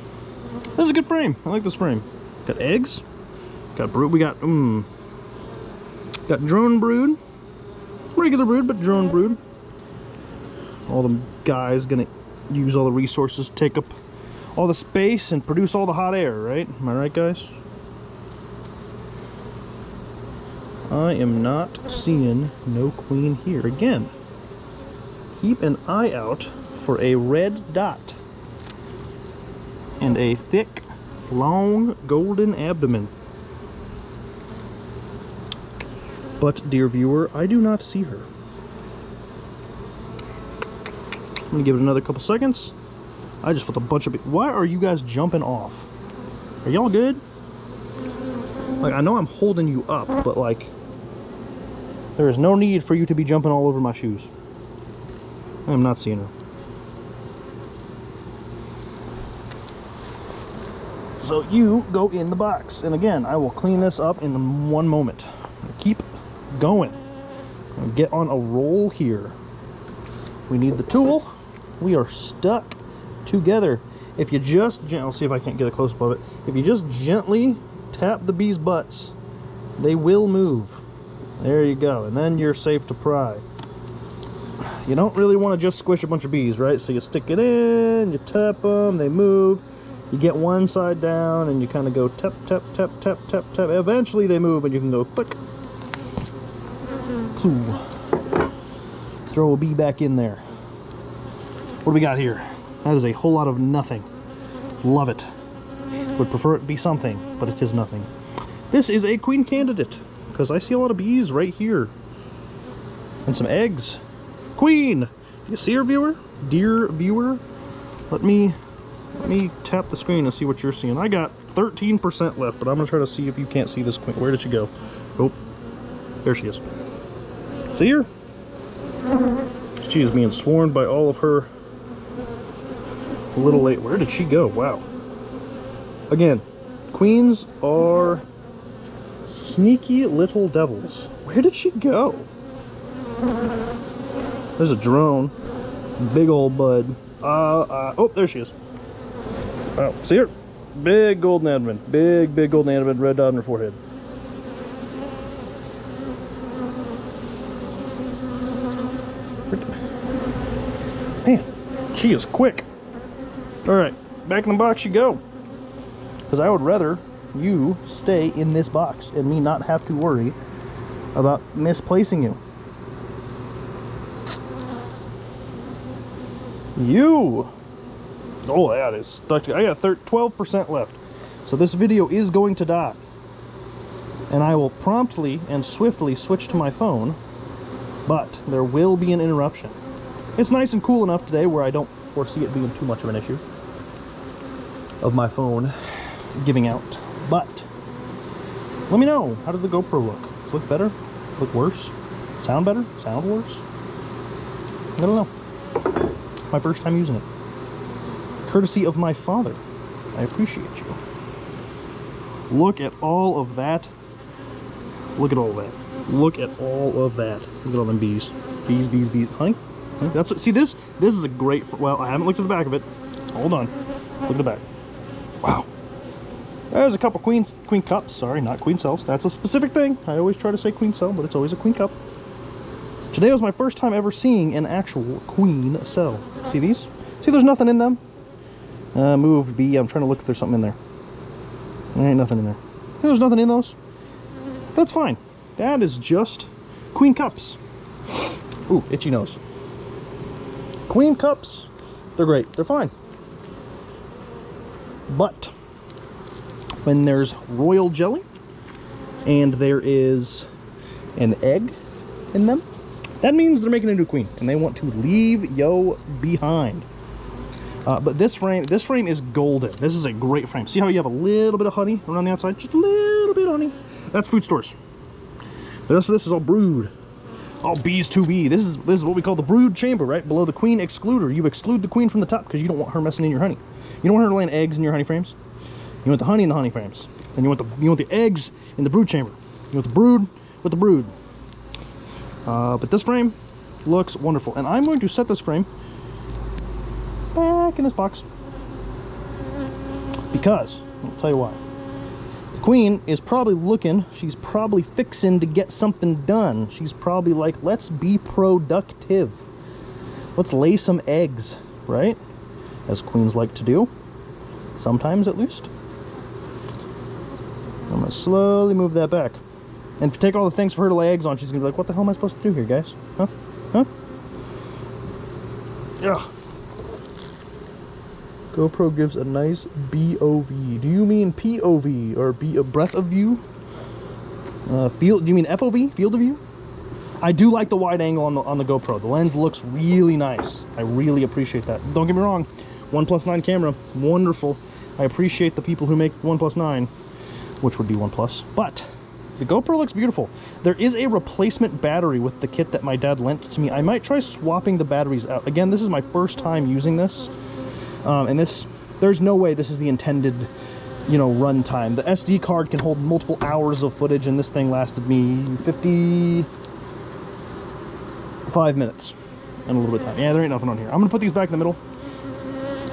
This is a good frame. I like this frame. Got eggs. Got brood. We got drone brood. Regular brood, but drone brood. All the guys gonna use all the resources, take up all the space, and produce all the hot air, right? Am I right, guys? I am not seeing no queen here. Again, keep an eye out for a red dot and a thick, long, golden abdomen. But, dear viewer, I do not see her. I'm gonna give it another couple seconds. I just felt a bunch of... Why are you guys jumping off? Are y'all good? Like, I know I'm holding you up, but like, there is no need for you to be jumping all over my shoes. I am not seeing her. So you go in the box. And again, I will clean this up in 1 moment. Keep going. Get on a roll here. We need the tool. We are stuck together. If you just, I'll see if I can't get a close up of it. If you just gently tap the bees' butts, they will move. There you go. And then you're safe to pry. You don't really want to just squish a bunch of bees, right? So you stick it in, you tap them, they move. You get one side down and you kind of go tap, tap, tap, tap, tap, tap. Eventually they move and you can go click. Ooh. Throw a bee back in there. What do we got here? That is a whole lot of nothing. Love it. Would prefer it to be something, but it is nothing. This is a queen candidate, because I see a lot of bees right here. And some eggs. Queen! Do you see her, viewer? Dear viewer? Let me tap the screen and see what you're seeing. I got 13% left, but I'm going to try to see if you can't see this queen. Where did she go? Oh, there she is. See her? She is being swarmed by all of her a little late. Where did she go? Wow. Again, queens are sneaky little devils. Where did she go? There's a drone. Big old bud. Oh, there she is. Wow, see her? Big golden abdomen. Big golden abdomen, red dot on her forehead. Man, she is quick. Alright, back in the box you go. Because I would rather you stay in this box and me not have to worry about misplacing you. You! Oh, that is stuck. I got 12% left. So this video is going to die. And I will promptly and swiftly switch to my phone. But there will be an interruption. It's nice and cool enough today where I don't foresee it being too much of an issue of my phone giving out. But let me know, how does the GoPro look? Does it look better? Look worse? Sound better? Sound worse? I don't know. My first time using it. Courtesy of my father. I appreciate you. Look at all of that. Look at all of that. Look at all of that. Look at all them bees. Bees, bees, bees. Honey? That's what, see this is a great, well, I haven't looked at the back of it. Hold on. Look at the back. Wow. There's a couple queen cups. Sorry, not queen cells. That's a specific thing. I always try to say queen cell, but it's always a queen cup. Today was my first time ever seeing an actual queen cell. See these? See, there's nothing in them. Move B. I'm trying to look if there's something in there. There ain't nothing in there. There's nothing in those. That's fine. That is just queen cups. Ooh, itchy nose. Queen cups, they're great. They're fine. But when there's royal jelly and there is an egg in them, that means they're making a new queen and they want to leave yo behind. But this frame is golden. This is a great frame. See how you have a little bit of honey around the outside? Just a little bit of honey. That's food stores. The rest of this is all brood. All bees to bee. This is what we call the brood chamber, right? Below the queen excluder. You exclude the queen from the top because you don't want her messing in your honey. You don't want her laying eggs in your honey frames. You want the honey in the honey frames. And you want the eggs in the brood chamber. You want the brood with the brood. But this frame looks wonderful. And I'm going to set this frame back in this box. Because, I'll tell you why. The queen is probably looking, she's probably fixing to get something done. She's probably like, let's be productive. Let's lay some eggs, right? As queens like to do. Sometimes, at least. I'm going to slowly move that back. And if you take all the things for her to lay eggs on, she's going to be like, what the hell am I supposed to do here, guys? Huh? Huh? Yeah. GoPro gives a nice BOV. Do you mean POV or be a breath of view? Field? Do you mean FOV? Field of view? I do like the wide angle on the GoPro. The lens looks really nice. I really appreciate that. Don't get me wrong, 1+9 camera, wonderful. I appreciate the people who make 1+9, which would be OnePlus, but the GoPro looks beautiful. There is a replacement battery with the kit that my dad lent to me. I might try swapping the batteries out. Again, this is my first time using this, and there's no way this is the intended, you know, run time. The SD card can hold multiple hours of footage, and this thing lasted me 55 minutes and a little bit of time. Yeah, there ain't nothing on here. I'm gonna put these back in the middle,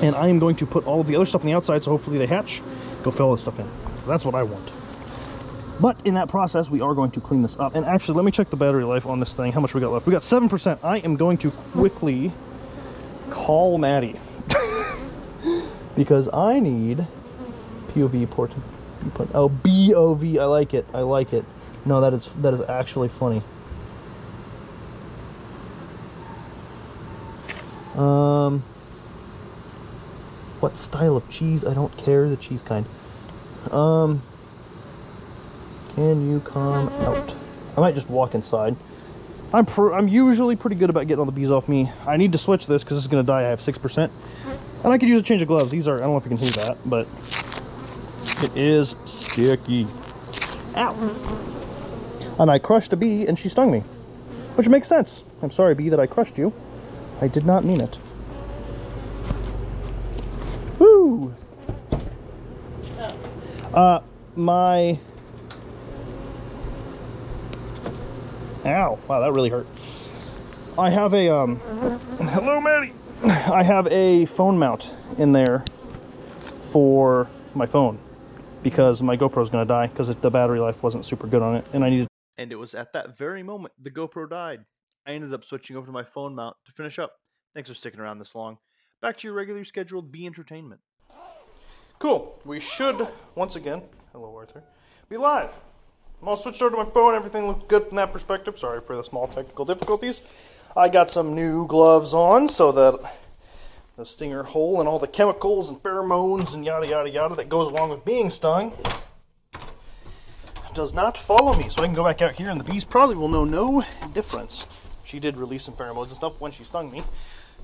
and I am going to put all of the other stuff on the outside, so hopefully they hatch. Go fill all this stuff in. That's what I want. But in that process, we are going to clean this up. And actually, let me check the battery life on this thing. How much we got left? We got 7%. I am going to quickly call Maddie because I need POV port. Oh, BOV. I like it. I like it. No, that is actually funny. What style of cheese? I don't care. The cheese kind. Can you come out? I might just walk inside. I'm usually pretty good about getting all the bees off me. I need to switch this because this is going to die. I have 6%. And I could use a change of gloves. These are, I don't know if you can hear that, but it is sticky. Ow! And I crushed a bee and she stung me. Which makes sense. I'm sorry, bee, that I crushed you. I did not mean it. Woo! Ow, wow, that really hurt. I have a, hello, Maddie. I have a phone mount in there for my phone because my GoPro's gonna die because the battery life wasn't super good on it, and I needed. And it was at that very moment the GoPro died. I ended up switching over to my phone mount to finish up. Thanks for sticking around this long. Back to your regularly scheduled bee entertainment. Cool. We should, once again, hello Arthur, be live. I'm all switched over to my phone. Everything looks good from that perspective. Sorry for the small technical difficulties. I got some new gloves on so that the stinger hole and all the chemicals and pheromones and yada yada yada that goes along with being stung does not follow me. So I can go back out here and the bees probably will know no difference. She did release some pheromones and stuff when she stung me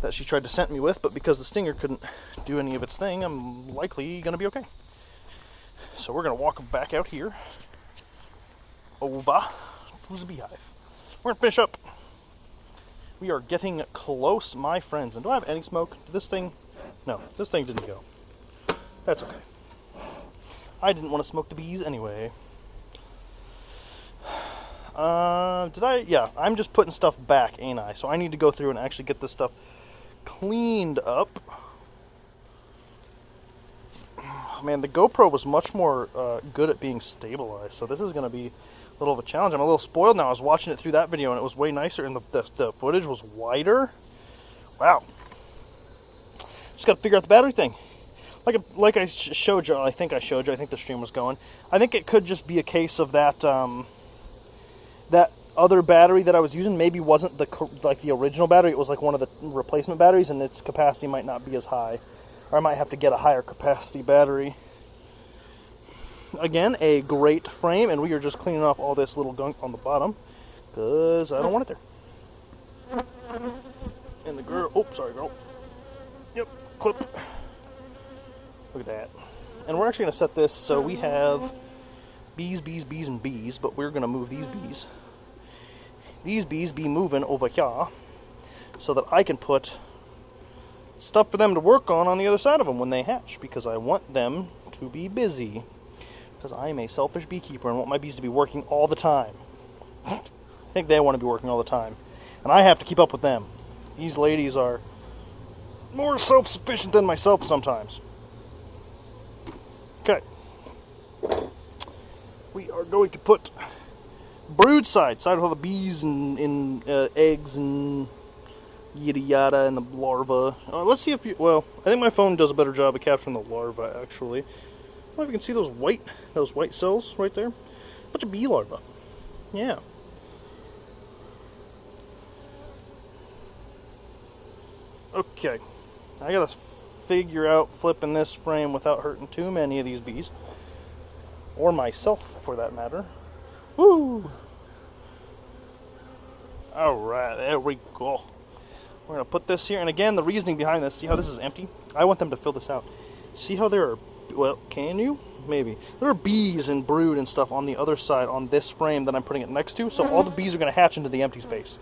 that she tried to scent me with, but because the stinger couldn't do any of its thing, I'm likely going to be okay. So we're going to walk back out here over to the beehive. We're going to finish up. We are getting close, my friends. And do I have any smoke? This thing? No, this thing didn't go. That's okay. I didn't want to smoke the bees anyway. Did I? Yeah, I'm just putting stuff back, ain't I? So I need to go through and actually get this stuff cleaned up. Man, the GoPro was much more good at being stabilized, so this is going to be a little of a challenge. I'm a little spoiled now. I was watching it through that video, and it was way nicer, and the footage was wider. Wow. Just got to figure out the battery thing. Like I showed you, I think I showed you, I think the stream was going. I think it could just be a case of that, that other battery that I was using maybe wasn't the original battery. It was like one of the replacement batteries, and its capacity might not be as high. Or I might have to get a higher capacity battery. Again, a great frame, and we are just cleaning off all this little gunk on the bottom because I don't want it there. And the girl, oh, sorry, girl. Yep, clip. Look at that. And we're actually going to set this so we have bees, bees, bees, and bees, but we're going to move these bees. These bees be moving over here so that I can put stuff for them to work on the other side of them when they hatch, because I want them to be busy, because I am a selfish beekeeper and want my bees to be working all the time. I think they want to be working all the time, and I have to keep up with them. These ladies are more self-sufficient than myself sometimes. Okay. We are going to put brood side of all the bees and eggs and yada yada and the larva. Let's see if you, well, I think my phone does a better job of capturing the larva actually. I don't know if you can see those white cells right there. Bunch of bee larvae. Yeah. Okay. I gotta figure out flipping this frame without hurting too many of these bees. Or myself for that matter. Woo! Alright, there we go. We're going to put this here, and again, the reasoning behind this, see how this is empty? I want them to fill this out. See how there are, well, can you? Maybe. There are bees and brood and stuff on the other side on this frame that I'm putting it next to, so all the bees are going to hatch into the empty space.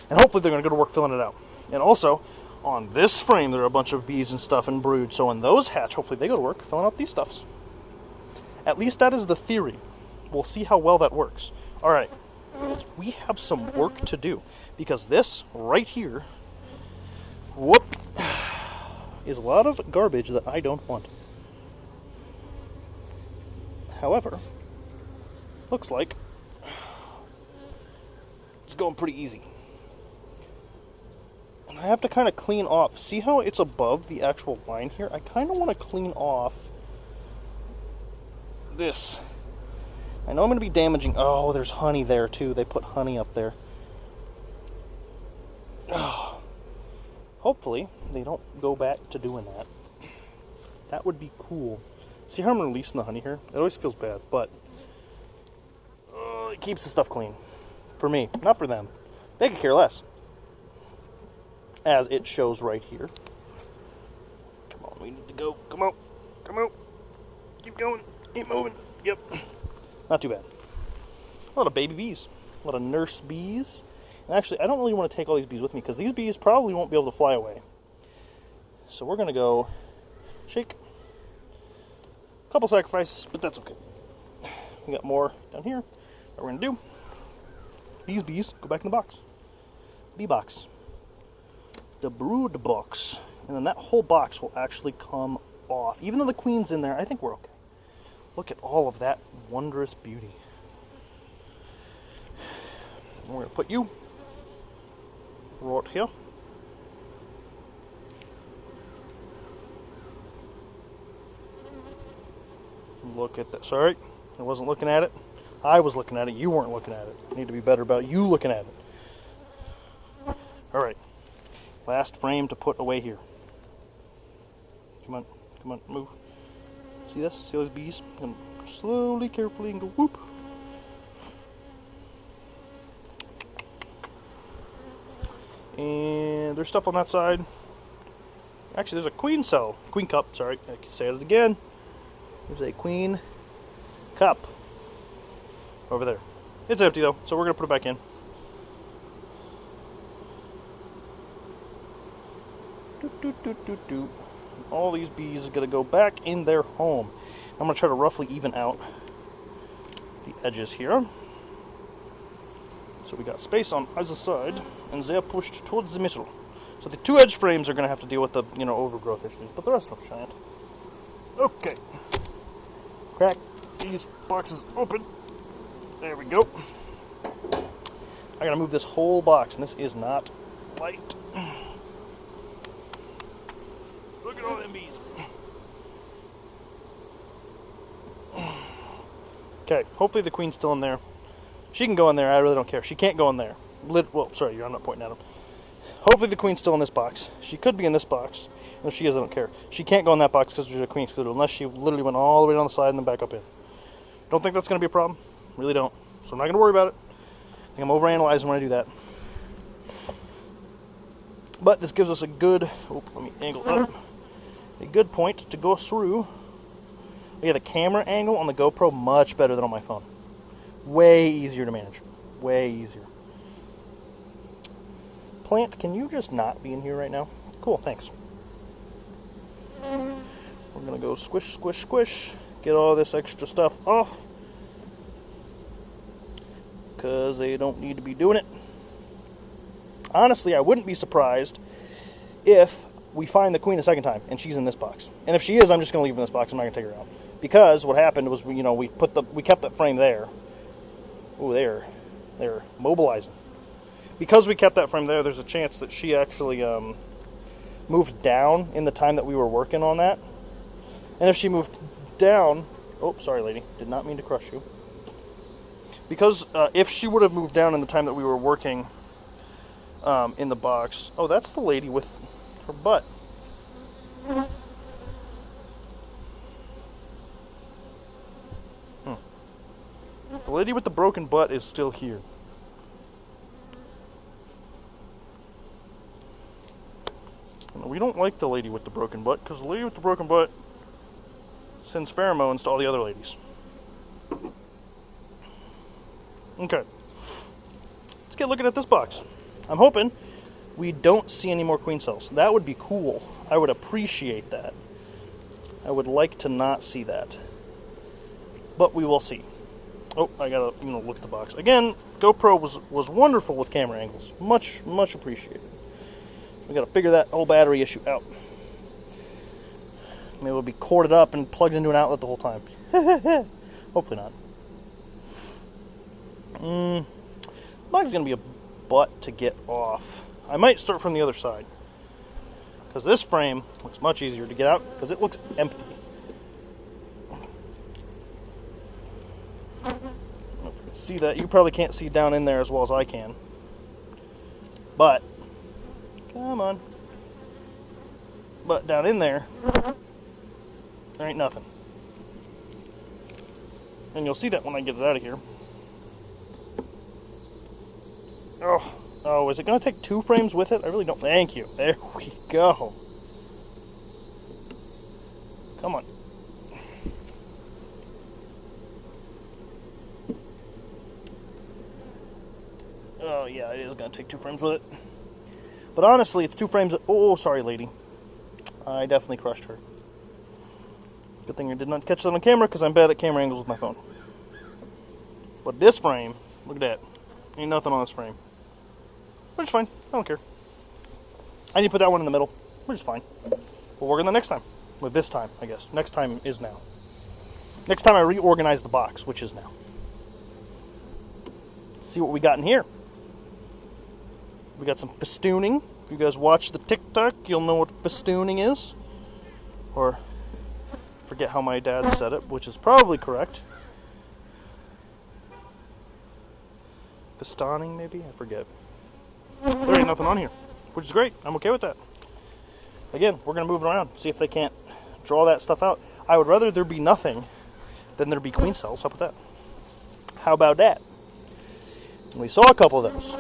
And hopefully they're going to go to work filling it out. And also, on this frame, there are a bunch of bees and stuff and brood, so when those hatch, hopefully they go to work filling out these stuffs. At least that is the theory. We'll see how well that works. Alright, we have some work to do, because this right here, whoop, is a lot of garbage that I don't want. However, looks like it's going pretty easy. And I have to kind of clean off. See how it's above the actual line here? I kind of want to clean off this. I know I'm going to be damaging. Oh, there's honey there too. They put honey up there. Oh. Hopefully, they don't go back to doing that. That would be cool. See how I'm releasing the honey here? It always feels bad, but it keeps the stuff clean. For me, not for them. They could care less. As it shows right here. Come on, we need to go. Come on. Come on. Keep going. Keep moving. Yep. Not too bad. A lot of baby bees. A lot of nurse bees. And actually, I don't really want to take all these bees with me, because these bees probably won't be able to fly away. So we're going to go shake. A couple sacrifices, but that's okay. We got more down here. What we're going to do, these bees go back in the box. Bee box. The brood box. And then that whole box will actually come off. Even though the queen's in there, I think we're okay. Look at all of that wondrous beauty. And we're going to put you right here. Look at that. Sorry, I wasn't looking at it. I was looking at it. You weren't looking at it. I need to be better about you looking at it. Alright. Last frame to put away here. Come on. Come on. Move. See this? See those bees? I'm going to slowly, carefully, and go whoop. And there's stuff on that side. Actually, there's a queen cell. Queen cup, sorry. I can say it again. There's a queen cup over there. It's empty though, so we're going to put it back in. All these bees are going to go back in their home. I'm going to try to roughly even out the edges here. So we got space on either side, and they're pushed towards the middle. So the two edge frames are going to have to deal with the, overgrowth issues, but the rest of them shan't. Okay. Crack these boxes open. There we go. I gotta move this whole box, and this is not light. Look at all them bees. Okay, hopefully the queen's still in there. She can go in there, I really don't care. She can't go in there. Well, sorry, I'm not pointing at him. Hopefully the queen's still in this box. She could be in this box. And if she is, I don't care. She can't go in that box because there's a queen excluded, unless she literally went all the way down the side and then back up in. Don't think that's going to be a problem. Really don't. So I'm not going to worry about it. I think I'm overanalyzing when I do that. But this gives us a good, let me angle up, a good point to go through. Yeah, the camera angle on the GoPro much better than on my phone. Way easier to manage. Way easier. Plant, can you just not be in here right now? Cool, thanks. We're going to go squish, squish, squish. Get all this extra stuff off. Because they don't need to be doing it. Honestly, I wouldn't be surprised if we find the queen a second time and she's in this box. And if she is, I'm just going to leave her in this box. I'm not going to take her out. Because what happened was, we kept that frame there. Ooh, they're mobilizing. Because we kept that frame there, there's a chance that she actually moved down in the time that we were working on that. And if she moved down, oh, sorry lady, did not mean to crush you. Because if she would have moved down in the time that we were working in the box, oh, that's the lady with her butt. The lady with the broken butt is still here. we don't like the lady with the broken butt, because the lady with the broken butt sends pheromones to all the other ladies. Okay. Let's get looking at this box. I'm hoping we don't see any more queen cells. That would be cool. I would appreciate that. I would like to not see that. But we will see. Oh, I gotta look at the box. Again, GoPro was wonderful with camera angles. Much, much appreciated. We gotta figure that whole battery issue out. Maybe it'll be corded up and plugged into an outlet the whole time. Hopefully not. The box is gonna be a butt to get off. I might start from the other side, because this frame looks much easier to get out because it looks empty. See that? You probably can't see down in there as well as I can. But, come on. But down in there ain't nothing. And you'll see that when I get it out of here. Oh, is it going to take 2 frames with it? I really don't. Thank you. There we go. Come on. Oh, yeah, it is going to take 2 frames with it. But honestly, it's 2 frames. Oh, sorry, lady. I definitely crushed her. Good thing I did not catch that on camera, because I'm bad at camera angles with my phone. But this frame, look at that. Ain't nothing on this frame. Which is fine. I don't care. I need to put that one in the middle. Which is fine. We'll work on that next time. Well, this time, I guess. Next time is now. Next time I reorganize the box, which is now. Let's see what we got in here. We got some festooning. If you guys watch the TikTok, you'll know what festooning is. Or, forget how my dad said it, which is probably correct. Festoning, maybe? I forget. There ain't nothing on here, which is great. I'm okay with that. Again, we're going to move it around, see if they can't draw that stuff out. I would rather there be nothing than there be queen cells. How about that? How about that? And we saw a couple of those.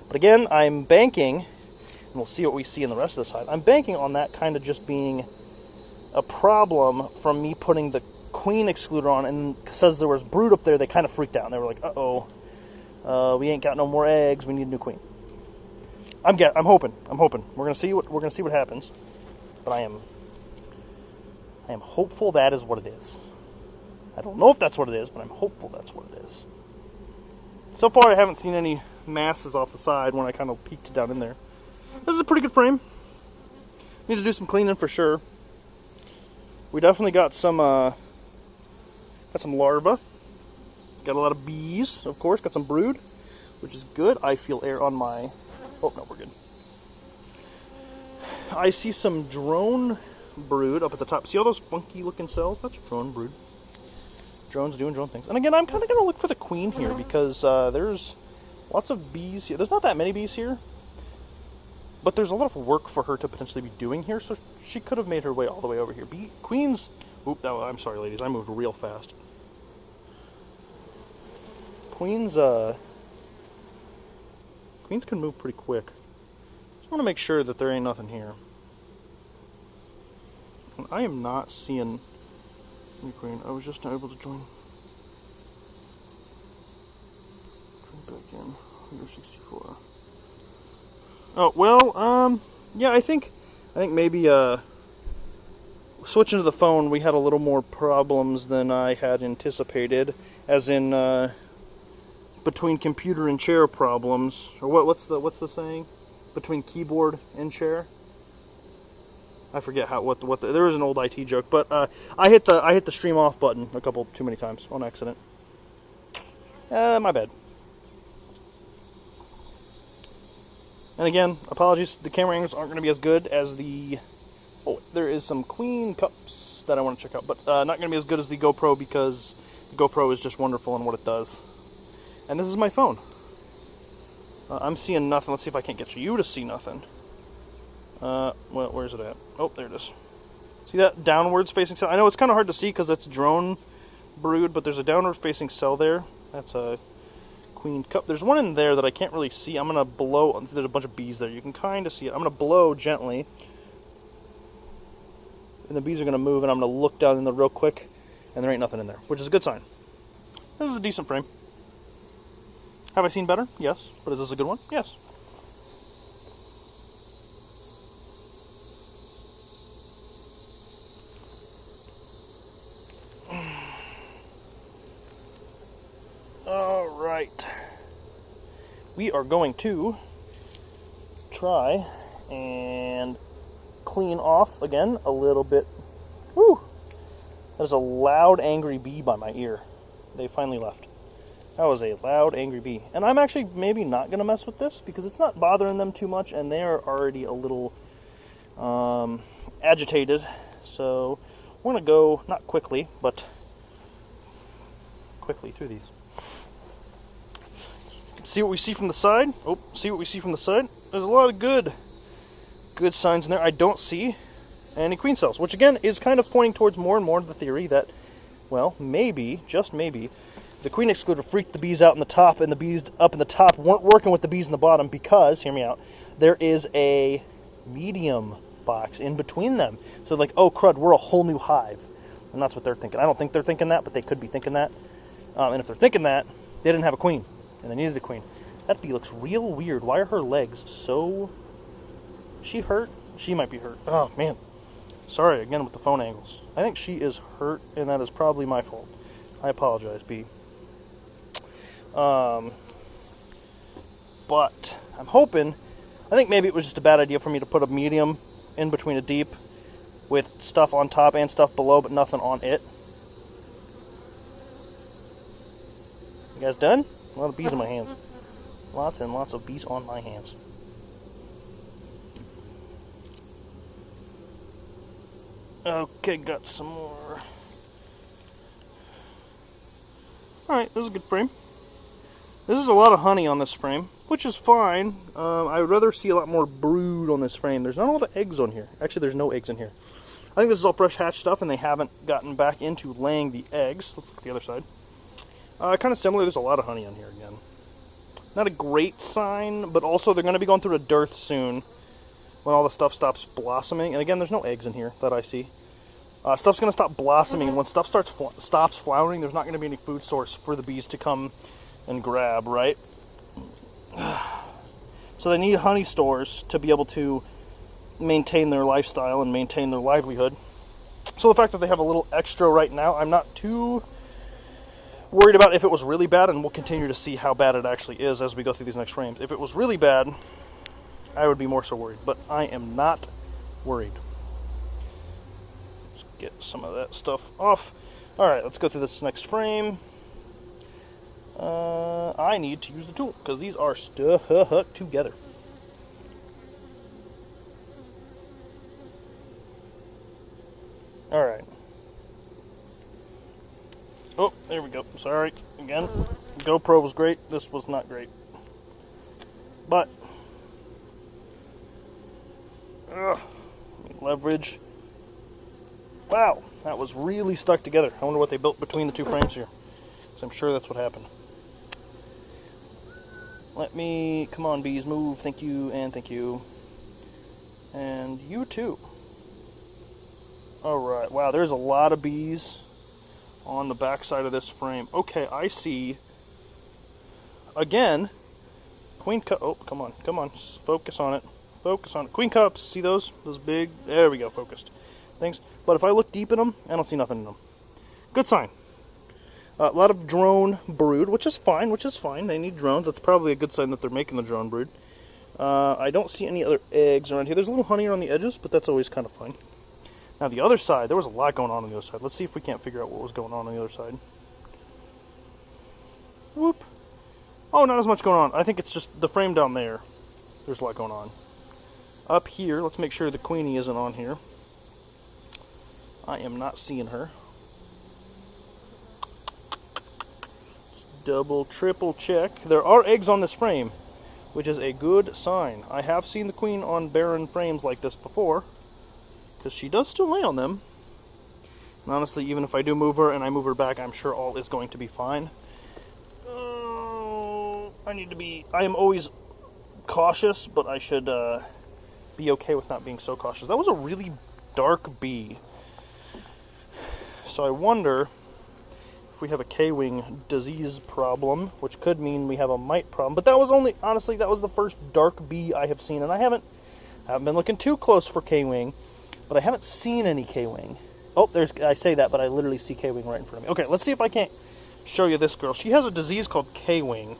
But again, I'm banking, and we'll see what we see in the rest of the side. I'm banking on that kind of just being a problem from me putting the queen excluder on, and because there was brood up there, they kind of freaked out, and they were like, uh-oh. We ain't got no more eggs. We need a new queen. I'm hoping. We're gonna see what happens. But I am hopeful that is what it is. I don't know if that's what it is, but I'm hopeful that's what it is. So far, I haven't seen any masses off the side when I kind of peeked down in there. This is a pretty good frame. Need to do some cleaning for sure. We definitely got some larvae. Got a lot of bees, of course. Got some brood, which is good. I feel air on my... Oh, no, we're good. I see some drone brood up at the top. See all those funky looking cells? That's drone brood. Drones doing drone things. And again, I'm kind of going to look for the queen here, because there's lots of bees here. There's not that many bees here, but there's a lot of work for her to potentially be doing here, so she could have made her way all the way over here. Queens... Oop, I'm sorry, ladies. I moved real fast. Queens can move pretty quick. Just want to make sure that there ain't nothing here. And I am not seeing any queen. I was just not able to join back in. 164. Oh, well, yeah, I think maybe, switching to the phone, we had a little more problems than I had anticipated, as in, between computer and chair problems, or what's the saying? Between keyboard and chair. I forget there is an old IT joke, but I hit the stream off button a couple too many times on accident. My bad. And again, apologies. The camera angles aren't going to be as good as the. Oh, there is some queen cups that I want to check out, but not going to be as good as the GoPro, because the GoPro is just wonderful in what it does. And this is my phone. I'm seeing nothing. Let's see if I can't get you to see nothing. Well, where's it at? Oh, there it is. See that downwards facing cell? I know it's kind of hard to see because it's drone brood, but there's a downward facing cell there. That's a queen cup. There's one in there that I can't really see. I'm going to blow. There's a bunch of bees there. You can kind of see it. I'm going to blow gently. And the bees are going to move, and I'm going to look down in there real quick, and there ain't nothing in there, which is a good sign. This is a decent frame. Have I seen better? Yes. But is this a good one? Yes. Alright. We are going to try and clean off again a little bit. Woo! There's a loud, angry bee by my ear. They finally left. That was a loud, angry bee. And I'm actually maybe not going to mess with this because it's not bothering them too much and they are already a little agitated. So we're going to go, not quickly, but quickly through these. See what we see from the side? Oh, see what we see from the side? There's a lot of good signs in there. I don't see any queen cells, which again is kind of pointing towards more and more of the theory that, well, maybe, just maybe, the queen excluder freaked the bees out in the top, and the bees up in the top weren't working with the bees in the bottom because, hear me out, there is a medium box in between them. So like, oh crud, we're a whole new hive. And that's what they're thinking. I don't think they're thinking that, but they could be thinking that. And if they're thinking that, they didn't have a queen, and they needed a queen. That bee looks real weird. Why are her legs so... Is she hurt? She might be hurt. Oh, man. Sorry, again with the phone angles. I think she is hurt, and that is probably my fault. I apologize, bee. But I'm hoping... I think maybe it was just a bad idea for me to put a medium in between a deep with stuff on top and stuff below, but nothing on it. You guys done? A lot of bees in my hands. Lots and lots of bees on my hands. Okay, got some more. Alright, this is a good frame. This is a lot of honey on this frame, which is fine. I would rather see a lot more brood on this frame. There's not a lot of eggs on here. Actually, there's no eggs in here. I think this is all fresh hatch stuff, and they haven't gotten back into laying the eggs. Let's look at the other side. Kind of similar. There's a lot of honey on here again. Not a great sign, but also they're going to be going through a dearth soon when all the stuff stops blossoming. And again, there's no eggs in here that I see. Stuff's going to stop blossoming, and when stuff stops flowering, there's not going to be any food source for the bees to come and grab, right? So they need honey stores to be able to maintain their lifestyle and maintain their livelihood. So the fact that they have a little extra right now, I'm not too worried about if it was really bad, and we'll continue to see how bad it actually is as we go through these next frames. If it was really bad, I would be more so worried, but I am not worried. Let's get some of that stuff off. Alright, let's go through this next frame. I need to use the tool, because these are stuck together. Alright. Oh, there we go. Sorry. Again, GoPro was great. This was not great. But, leverage. Wow, that was really stuck together. I wonder what they built between the two frames here. So I'm sure that's what happened. Let me, come on bees, move. Thank you, and thank you. And you too. Alright, wow, there's a lot of bees on the back side of this frame. Okay, I see. Again, queen cup. Oh, come on. Focus on it. Focus on it. Queen cups, see those? Those big, there we go, focused things. But if I look deep in them, I don't see nothing in them. Good sign. A lot of drone brood, which is fine, They need drones. That's probably a good sign that they're making the drone brood. I don't see any other eggs around here. There's a little honey around the edges, but that's always kind of fine. Now the other side, there was a lot going on the other side. Let's see if we can't figure out what was going on the other side. Whoop. Oh, not as much going on. I think it's just the frame down there. There's a lot going on. Up here, let's make sure the queenie isn't on here. I am not seeing her. Double, triple check. There are eggs on this frame, which is a good sign. I have seen the queen on barren frames like this before, because she does still lay on them. And honestly, even if I do move her and I move her back, I'm sure all is going to be fine. Oh, I am always cautious, but I should be okay with not being so cautious. That was a really dark bee. So I wonder if we have a K-wing disease problem, which could mean we have a mite problem. But that was honestly, that was the first dark bee I have seen, and I haven't been looking too close for K-wing, but I haven't seen any K-wing. Oh, I say that, but I literally see K-wing right in front of me. Okay, let's see if I can't show you this girl. She has a disease called K-wing.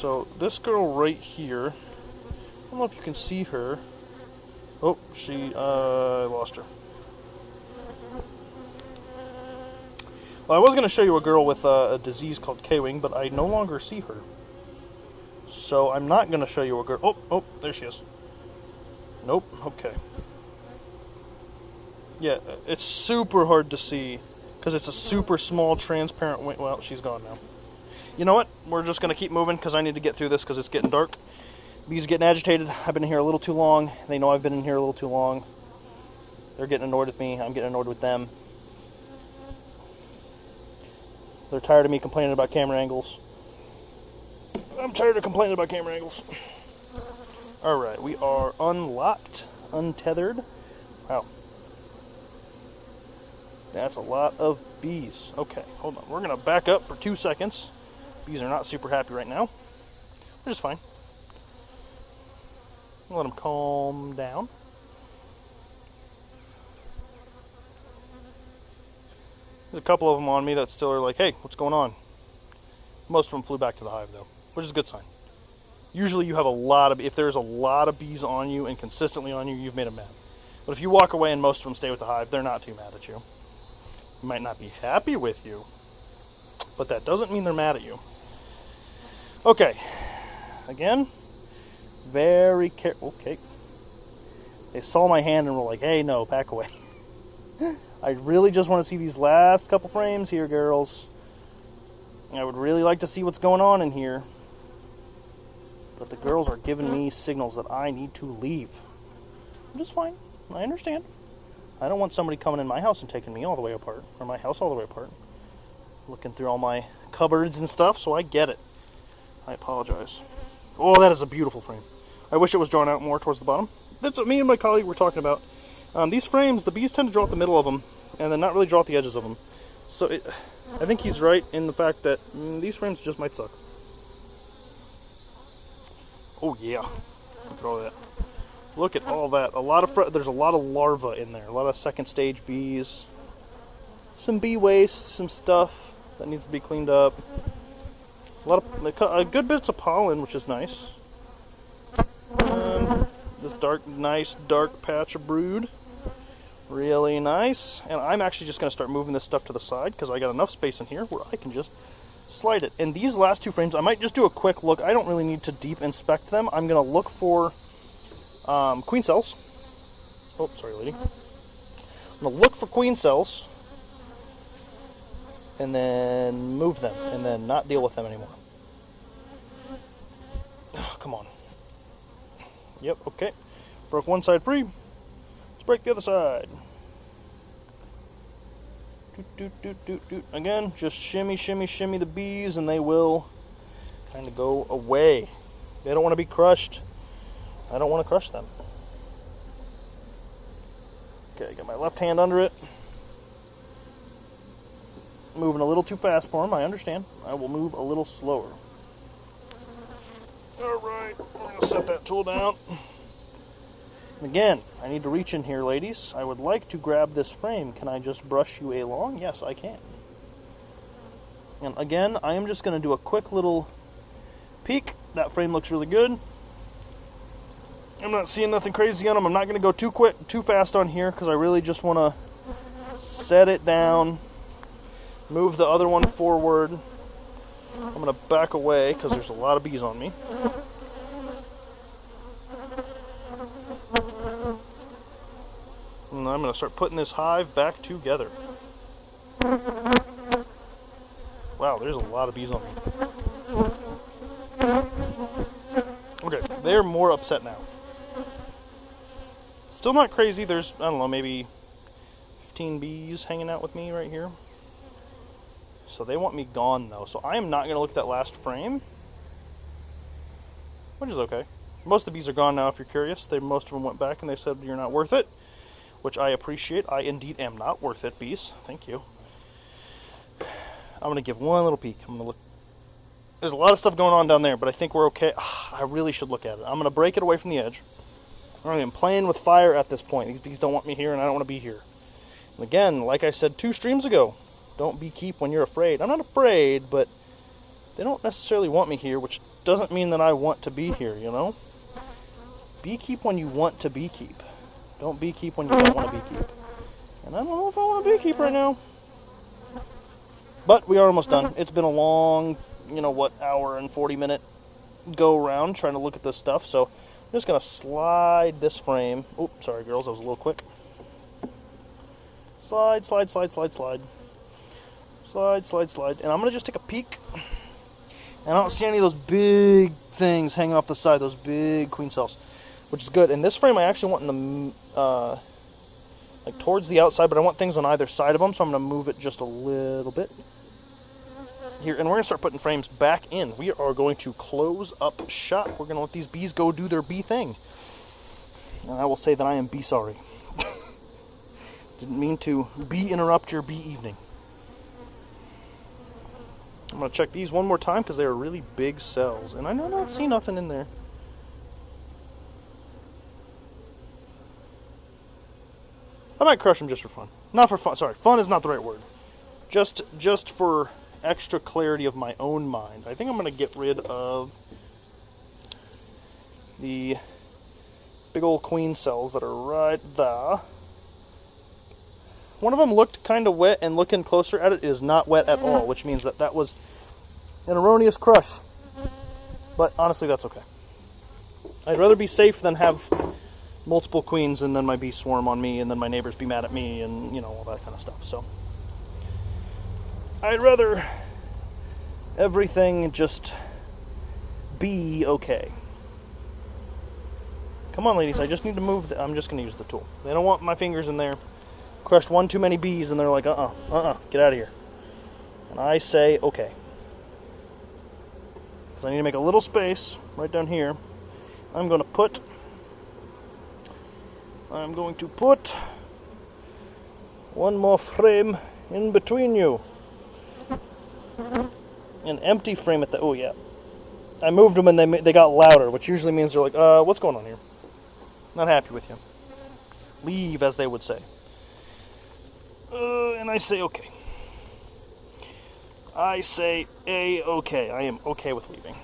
So this girl right here, I don't know if you can see her. Oh, I lost her. Well, I was going to show you a girl with a disease called K-wing, but I no longer see her. So I'm not going to show you a girl. Oh, there she is. Nope, okay. Yeah, it's super hard to see because it's a super small transparent wing. Well, she's gone now. You know what? We're just going to keep moving because I need to get through this because it's getting dark. Bees are getting agitated. I've been in here a little too long. They know I've been in here a little too long. They're getting annoyed with me. I'm getting annoyed with them. They're tired of me complaining about camera angles. I'm tired of complaining about camera angles. Alright, we are unlocked, untethered. Wow. That's a lot of bees. Okay, hold on. We're going to back up for 2 seconds. Bees are not super happy right now, which is fine. Let them calm down. There's a couple of them on me that still are like, hey, what's going on? Most of them flew back to the hive, though, which is a good sign. Usually you have if there's a lot of bees on you and consistently on you, you've made them mad. But if you walk away and most of them stay with the hive, they're not too mad at you. They might not be happy with you, but that doesn't mean they're mad at you. Okay, again, very careful. Okay, they saw my hand and were like, hey, no, back away. I really just want to see these last couple frames here, girls. I would really like to see what's going on in here. But the girls are giving me signals that I need to leave. Which is fine. I understand. I don't want somebody coming in my house and taking me all the way apart. Or my house all the way apart. Looking through all my cupboards and stuff, so I get it. I apologize. Oh, that is a beautiful frame. I wish it was drawn out more towards the bottom. That's what me and my colleague were talking about. These frames, the bees tend to draw out the middle of them, and then not really draw out the edges of them. So I think he's right in the fact that these frames just might suck. Oh yeah, look at all that. Look at all that. There's a lot of larvae in there. A lot of second stage bees. Some bee waste, some stuff that needs to be cleaned up. Good bits of pollen, which is nice. This nice dark patch of brood. Really nice. And I'm actually just going to start moving this stuff to the side because I got enough space in here where I can just slide it. And these last two frames, I might just do a quick look. I don't really need to deep inspect them. I'm going to look for queen cells. Oh, sorry, lady. I'm going to look for queen cells and then move them and then not deal with them anymore. Oh, come on. Yep, okay. Broke one side free. Let's break the other side. Again, just shimmy, shimmy, shimmy the bees and they will kind of go away. They don't want to be crushed. I don't want to crush them. Okay, got my left hand under it. Moving a little too fast for him, I understand. I will move a little slower. Alright, I'm going to set that tool down. Again, I need to reach in here, ladies. I would like to grab this frame. Can I just brush you along? Yes, I can. And again, I am just going to do a quick little peek. That frame looks really good. I'm not seeing nothing crazy on them. I'm not going to go too fast on here because I really just want to set it down. Move the other one forward. I'm going to back away because there's a lot of bees on me. And I'm going to start putting this hive back together. Wow, there's a lot of bees on me. Okay, they're more upset now. Still not crazy. There's, I don't know, maybe 15 bees hanging out with me right here. So they want me gone, though. So I am not going to look at that last frame. which is okay. Most of the bees are gone now, if you're curious. Most of them went back and they said you're not worth it, which I appreciate. I indeed am not worth it, bees. Thank you. I'm going to give one little peek. I'm going to look. There's a lot of stuff going on down there, but I think we're okay. I really should look at it. I'm going to break it away from the edge. I'm playing with fire at this point. These bees don't want me here, and I don't want to be here. And again, like I said 2 streams ago, don't beekeep when you're afraid. I'm not afraid, but they don't necessarily want me here, which doesn't mean that I want to be here, you know? Beekeep when you want to beekeep. Don't beekeep when you don't want to beekeep. And I don't know if I want to beekeep right now. But we are almost done. It's been a long, hour and 40-minute go around trying to look at this stuff. So I'm just going to slide this frame. Oops, sorry, girls, that was a little quick. Slide, slide, slide, slide, slide. Slide, slide, slide. And I'm going to just take a peek. And I don't see any of those big things hanging off the side, those big queen cells, which is good. And this frame I actually want in the, like towards the outside, but I want things on either side of them, so I'm going to move it just a little bit. Here, and we're going to start putting frames back in. We are going to close up shop. We're going to let these bees go do their bee thing. And I will say that I am bee sorry. Didn't mean to interrupt your bee evening. I'm going to check these one more time because they are really big cells. And I don't see nothing in there. I might crush them just for fun. Not for fun. Sorry, fun is not the right word. Just for extra clarity of my own mind. I think I'm going to get rid of the big old queen cells that are right there. One of them looked kind of wet, and looking closer at it is not wet at all, which means that that was an erroneous crush. But honestly, that's okay. I'd rather be safe than have multiple queens and then my bees swarm on me and then my neighbors be mad at me and, all that kind of stuff. So I'd rather everything just be okay. Come on, ladies, I just need to move. I'm just going to use the tool. They don't want my fingers in there. Crushed one too many bees and they're like, get out of here. And I say, okay. Because I need to make a little space right down here. I'm going to put one more frame in between you. An empty frame at the... Oh, yeah. I moved them and they got louder, which usually means they're like, what's going on here? Not happy with you. Leave, as they would say. And I say, okay. I say, okay. I am okay with leaving.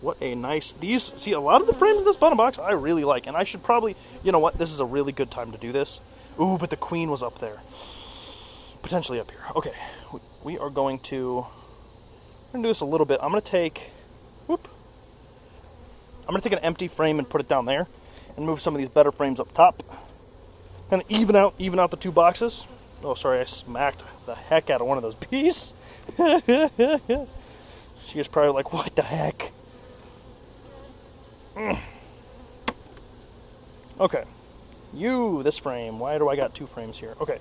What a nice... See, a lot of the frames in this bottom box I really like. And I should probably... You know what? This is a really good time to do this. Ooh, but the queen was up there. Potentially up here. Okay. We are going to... I'm going to do this a little bit. I'm going to take... Whoop. I'm going to take an empty frame and put it down there. And move some of these better frames up top. Kind of even out the two boxes. Oh, sorry. I smacked the heck out of one of those bees. She was probably like, what the heck? Okay. This frame. Why do I got 2 frames here? Okay.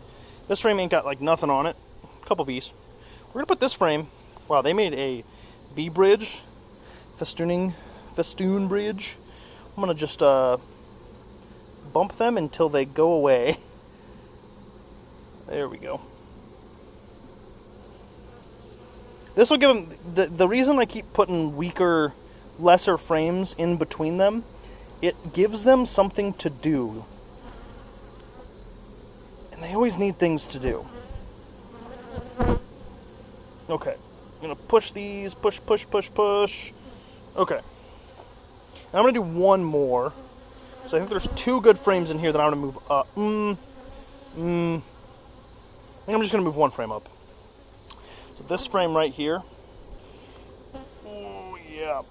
This frame ain't got like nothing on it. A couple bees. We're going to put this frame. Wow, they made a bee bridge. Festoon bridge. I'm going to just bump them until they go away. There we go. This will give them... The reason I keep putting weaker... lesser frames in between them, it gives them something to do. And they always need things to do. Okay. I'm going to push these. Push, push, push, push. Okay. And I'm going to do one more. So I think there's 2 good frames in here that I'm going to move up. I think I'm just going to move 1 frame up. So this frame right here. Oh, yeah.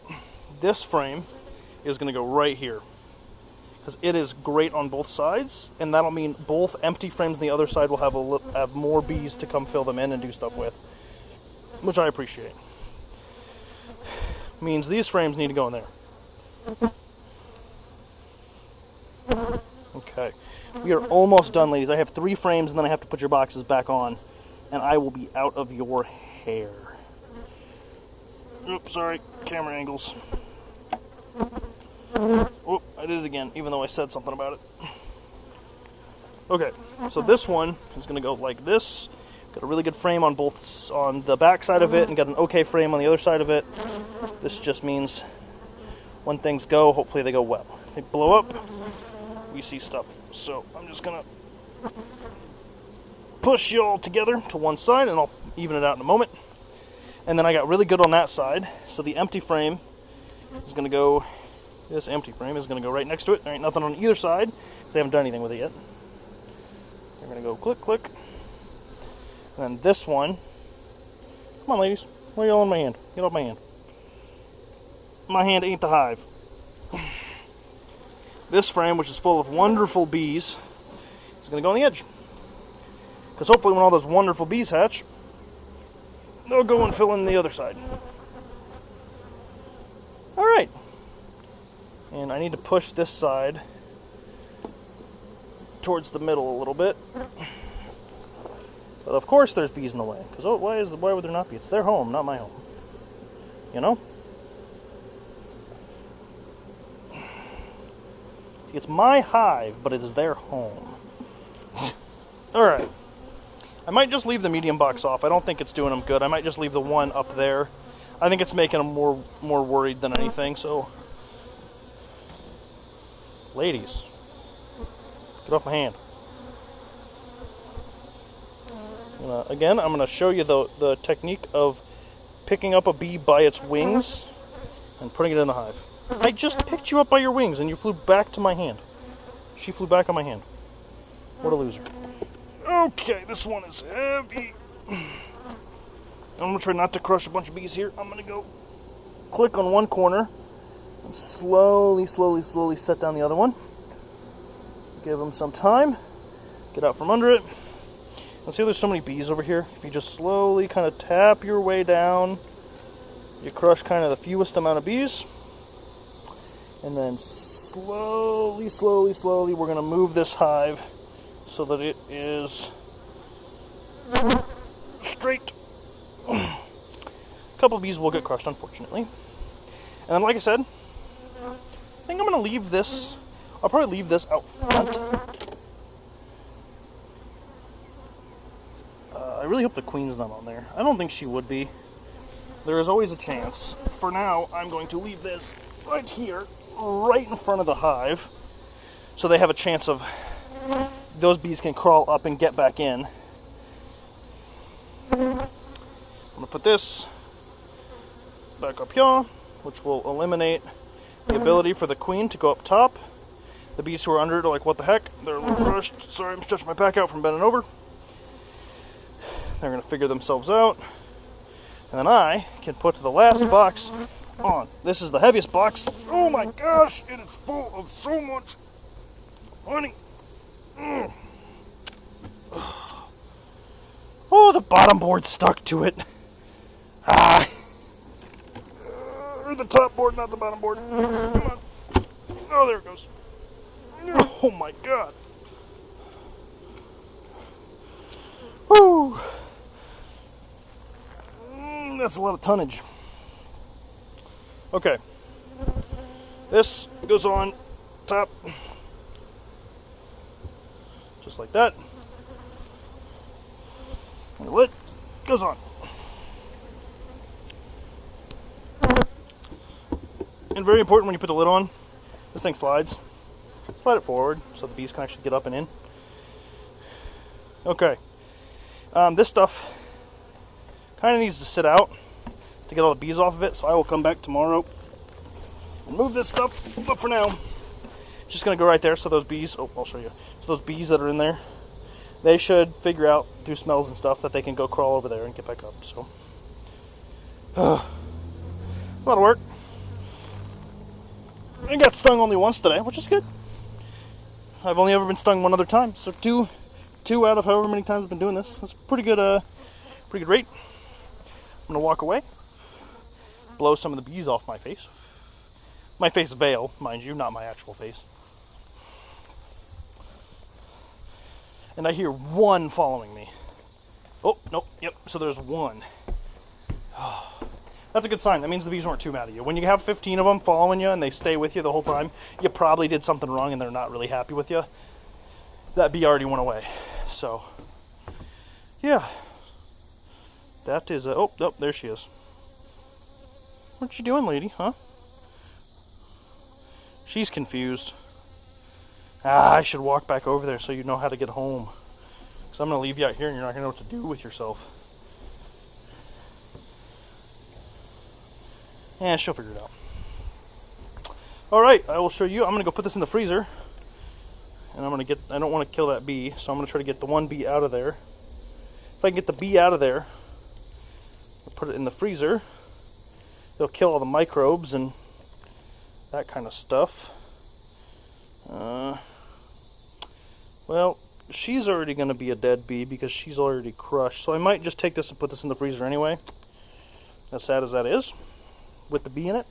This frame is going to go right here. Because it is great on both sides. And that'll mean both empty frames on the other side will have more bees to come fill them in and do stuff with. Which I appreciate. Means these frames need to go in there. Okay. We are almost done, ladies. I have 3 frames and then I have to put your boxes back on. And I will be out of your hair. Oops, sorry. Camera angles. Oh, I did it again, even though I said something about it. Okay, so this one is going to go like this. Got a really good frame on the back side of it, and got an okay frame on the other side of it. This just means when things go, hopefully they go well. They blow up, we see stuff. So I'm just going to push you all together to one side, and I'll even it out in a moment. And then I got really good on that side, so the empty frame is going to go, this empty frame is going to go right next to it. There ain't nothing on either side, because I haven't done anything with it yet. They're going to go click, click. And then this one, come on ladies, why are you all in my hand? Get off my hand. My hand ain't the hive. This frame, which is full of wonderful bees, is going to go on the edge. Because hopefully when all those wonderful bees hatch, they'll go and fill in the other side. Alright. And I need to push this side towards the middle a little bit. But of course there's bees in the way. Because why would there not be? It's their home, not my home. You know? It's my hive, but it is their home. Alright. I might just leave the medium box off. I don't think it's doing them good. I might just leave the one up there. I think it's making them more worried than anything, so... Ladies. Get off my hand. Again, I'm going to show you the technique of picking up a bee by its wings and putting it in the hive. I just picked you up by your wings and you flew back to my hand. She flew back on my hand. What a loser. Okay, this one is heavy. I'm going to try not to crush a bunch of bees here. I'm going to go click on one corner and slowly set down the other one. Give them some time. Get out from under it. And see, there's so many bees over here. If you just slowly kind of tap your way down, you crush kind of the fewest amount of bees. And then slowly, we're going to move this hive so that it is straight. A couple of bees will get crushed, unfortunately. And then, like I said, I think I'm going to leave this. I'll probably leave this out front. I really hope the queen's not on there. I don't think she would be. There is always a chance. For now, I'm going to leave this right here, right in front of the hive, so they have a chance of those bees can crawl up and get back in. I'm going to put this back up here, which will eliminate the ability for the queen to go up top. The bees who are under it are like, what the heck? They're a little crushed. Sorry, I'm stretching my back out from bending over. They're going to figure themselves out. And then I can put the last box on. This is the heaviest box. Oh my gosh, it is full of so much honey. Oh, the bottom board stuck to it. Or the top board, not the bottom board. Come on. Oh, there it goes. Oh my god. Woo. That's a lot of tonnage. Okay. This goes on top. Just like that. And the lid goes on. And very important when you put the lid on, this thing slides. Slide it forward so the bees can actually get up and in. Okay. This stuff kind of needs to sit out to get all the bees off of it, so I will come back tomorrow and move this stuff. But for now, it's just going to go right there so those bees, I'll show you. So those bees that are in there, they should figure out through smells and stuff that they can go crawl over there and get back up. So, a lot of work. I got stung only once today, which is good. I've only ever been stung one other time, so two out of however many times I've been doing this. That's a pretty good rate. I'm gonna walk away, blow some of the bees off my face. My face veil, mind you, not my actual face. And I hear one following me. Oh, nope, yep, so there's one. That's a good sign. That means the bees weren't too mad at you. When you have 15 of them following you and they stay with you the whole time, you probably did something wrong and they're not really happy with you. That bee already went away. So, yeah. That is oh, there she is. What you doing, lady, huh? She's confused. I should walk back over there so you know how to get home. So I'm going to leave you out here and you're not going to know what to do with yourself. Yeah, she'll figure it out. Alright, I will show you. I'm going to go put this in the freezer. And I don't want to kill that bee, so I'm going to try to get the one bee out of there. If I can get the bee out of there, I'll put it in the freezer. They'll kill all the microbes and that kind of stuff. Well, she's already going to be a dead bee because she's already crushed. So I might just take this and put this in the freezer anyway. As sad as that is, with the bee in it.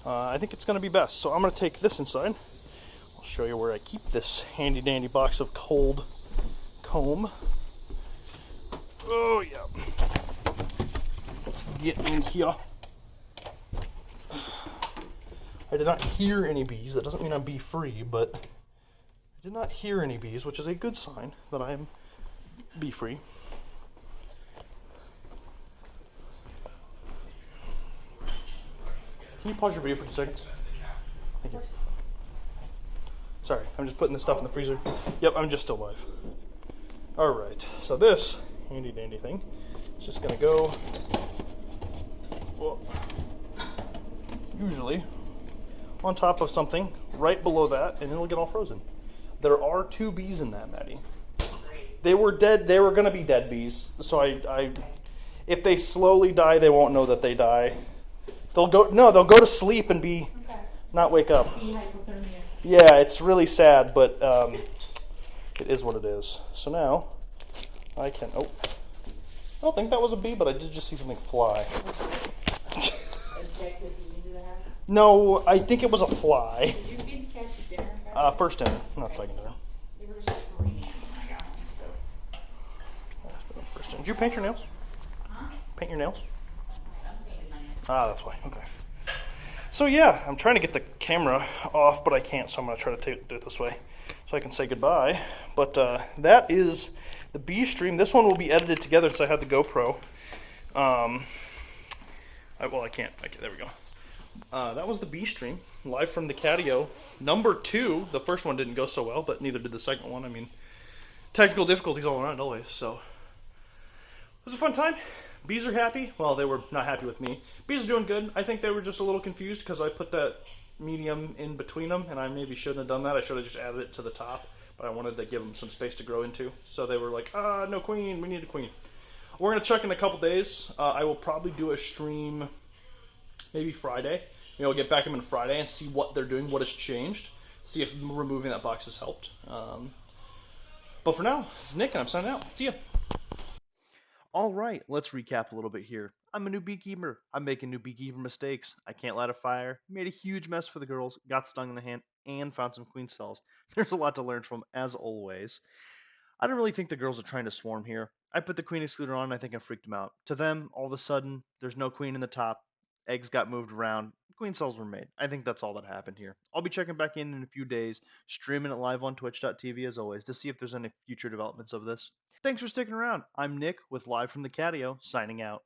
I think it's going to be best. So I'm going to take this inside. I'll show you where I keep this handy dandy box of cold comb. Oh yeah. Let's get in here. I did not hear any bees. That doesn't mean I'm bee free, but I did not hear any bees, which is a good sign that I am bee free. Can you pause your video for 2 seconds? Thank you. Sorry, I'm just putting this stuff in the freezer. Yep, I'm just still live. Alright, so this handy dandy thing is just gonna go, well, usually on top of something right below that, and it'll get all frozen. There are 2 bees in that, Maddie. They were dead. They were gonna be dead bees. So if they slowly die, they won't know that they die. They'll go to sleep and be not wake up. Yeah, it's really sad, but it is what it is. So now I can. Oh, I don't think that was a bee, but I did just see something fly. No, I think it was a fly. Did you feed the cats dinner? First dinner, not second dinner. They were screaming when I got home. So. First dinner. Did you paint your nails? Huh? Paint your nails? I painted my nails. Ah, that's why. Okay. So yeah, I'm trying to get the camera off, but I can't, so I'm going to try to do it this way so I can say goodbye. But that is the bee stream. This one will be edited together since I had the GoPro. I can't. There we go. That was the bee stream, live from the Catio. Number 2. The first one didn't go so well, but neither did the second one. I mean, technical difficulties all around always, so. It was a fun time. Bees are happy. Well, they were not happy with me. Bees are doing good. I think they were just a little confused because I put that medium in between them, and I maybe shouldn't have done that. I should have just added it to the top, but I wanted to give them some space to grow into. So they were like, no queen, we need a queen. We're going to check in a couple days. I will probably do a stream maybe Friday. We'll get back in Friday and see what they're doing, what has changed. See if removing that box has helped. But for now, this is Nick, and I'm signing out. See ya. All right, let's recap a little bit here. I'm a new beekeeper. I'm making new beekeeper mistakes. I can't light a fire. Made a huge mess for the girls. Got stung in the hand and found some queen cells. There's a lot to learn from, as always. I don't really think the girls are trying to swarm here. I put the queen excluder on and I think I freaked them out. To them, all of a sudden, there's no queen in the top. Eggs got moved around. Queen cells were made. I think that's all that happened here. I'll be checking back in a few days, streaming it live on twitch.tv as always to see if there's any future developments of this. Thanks for sticking around. I'm Nick with Live from the Catio, signing out.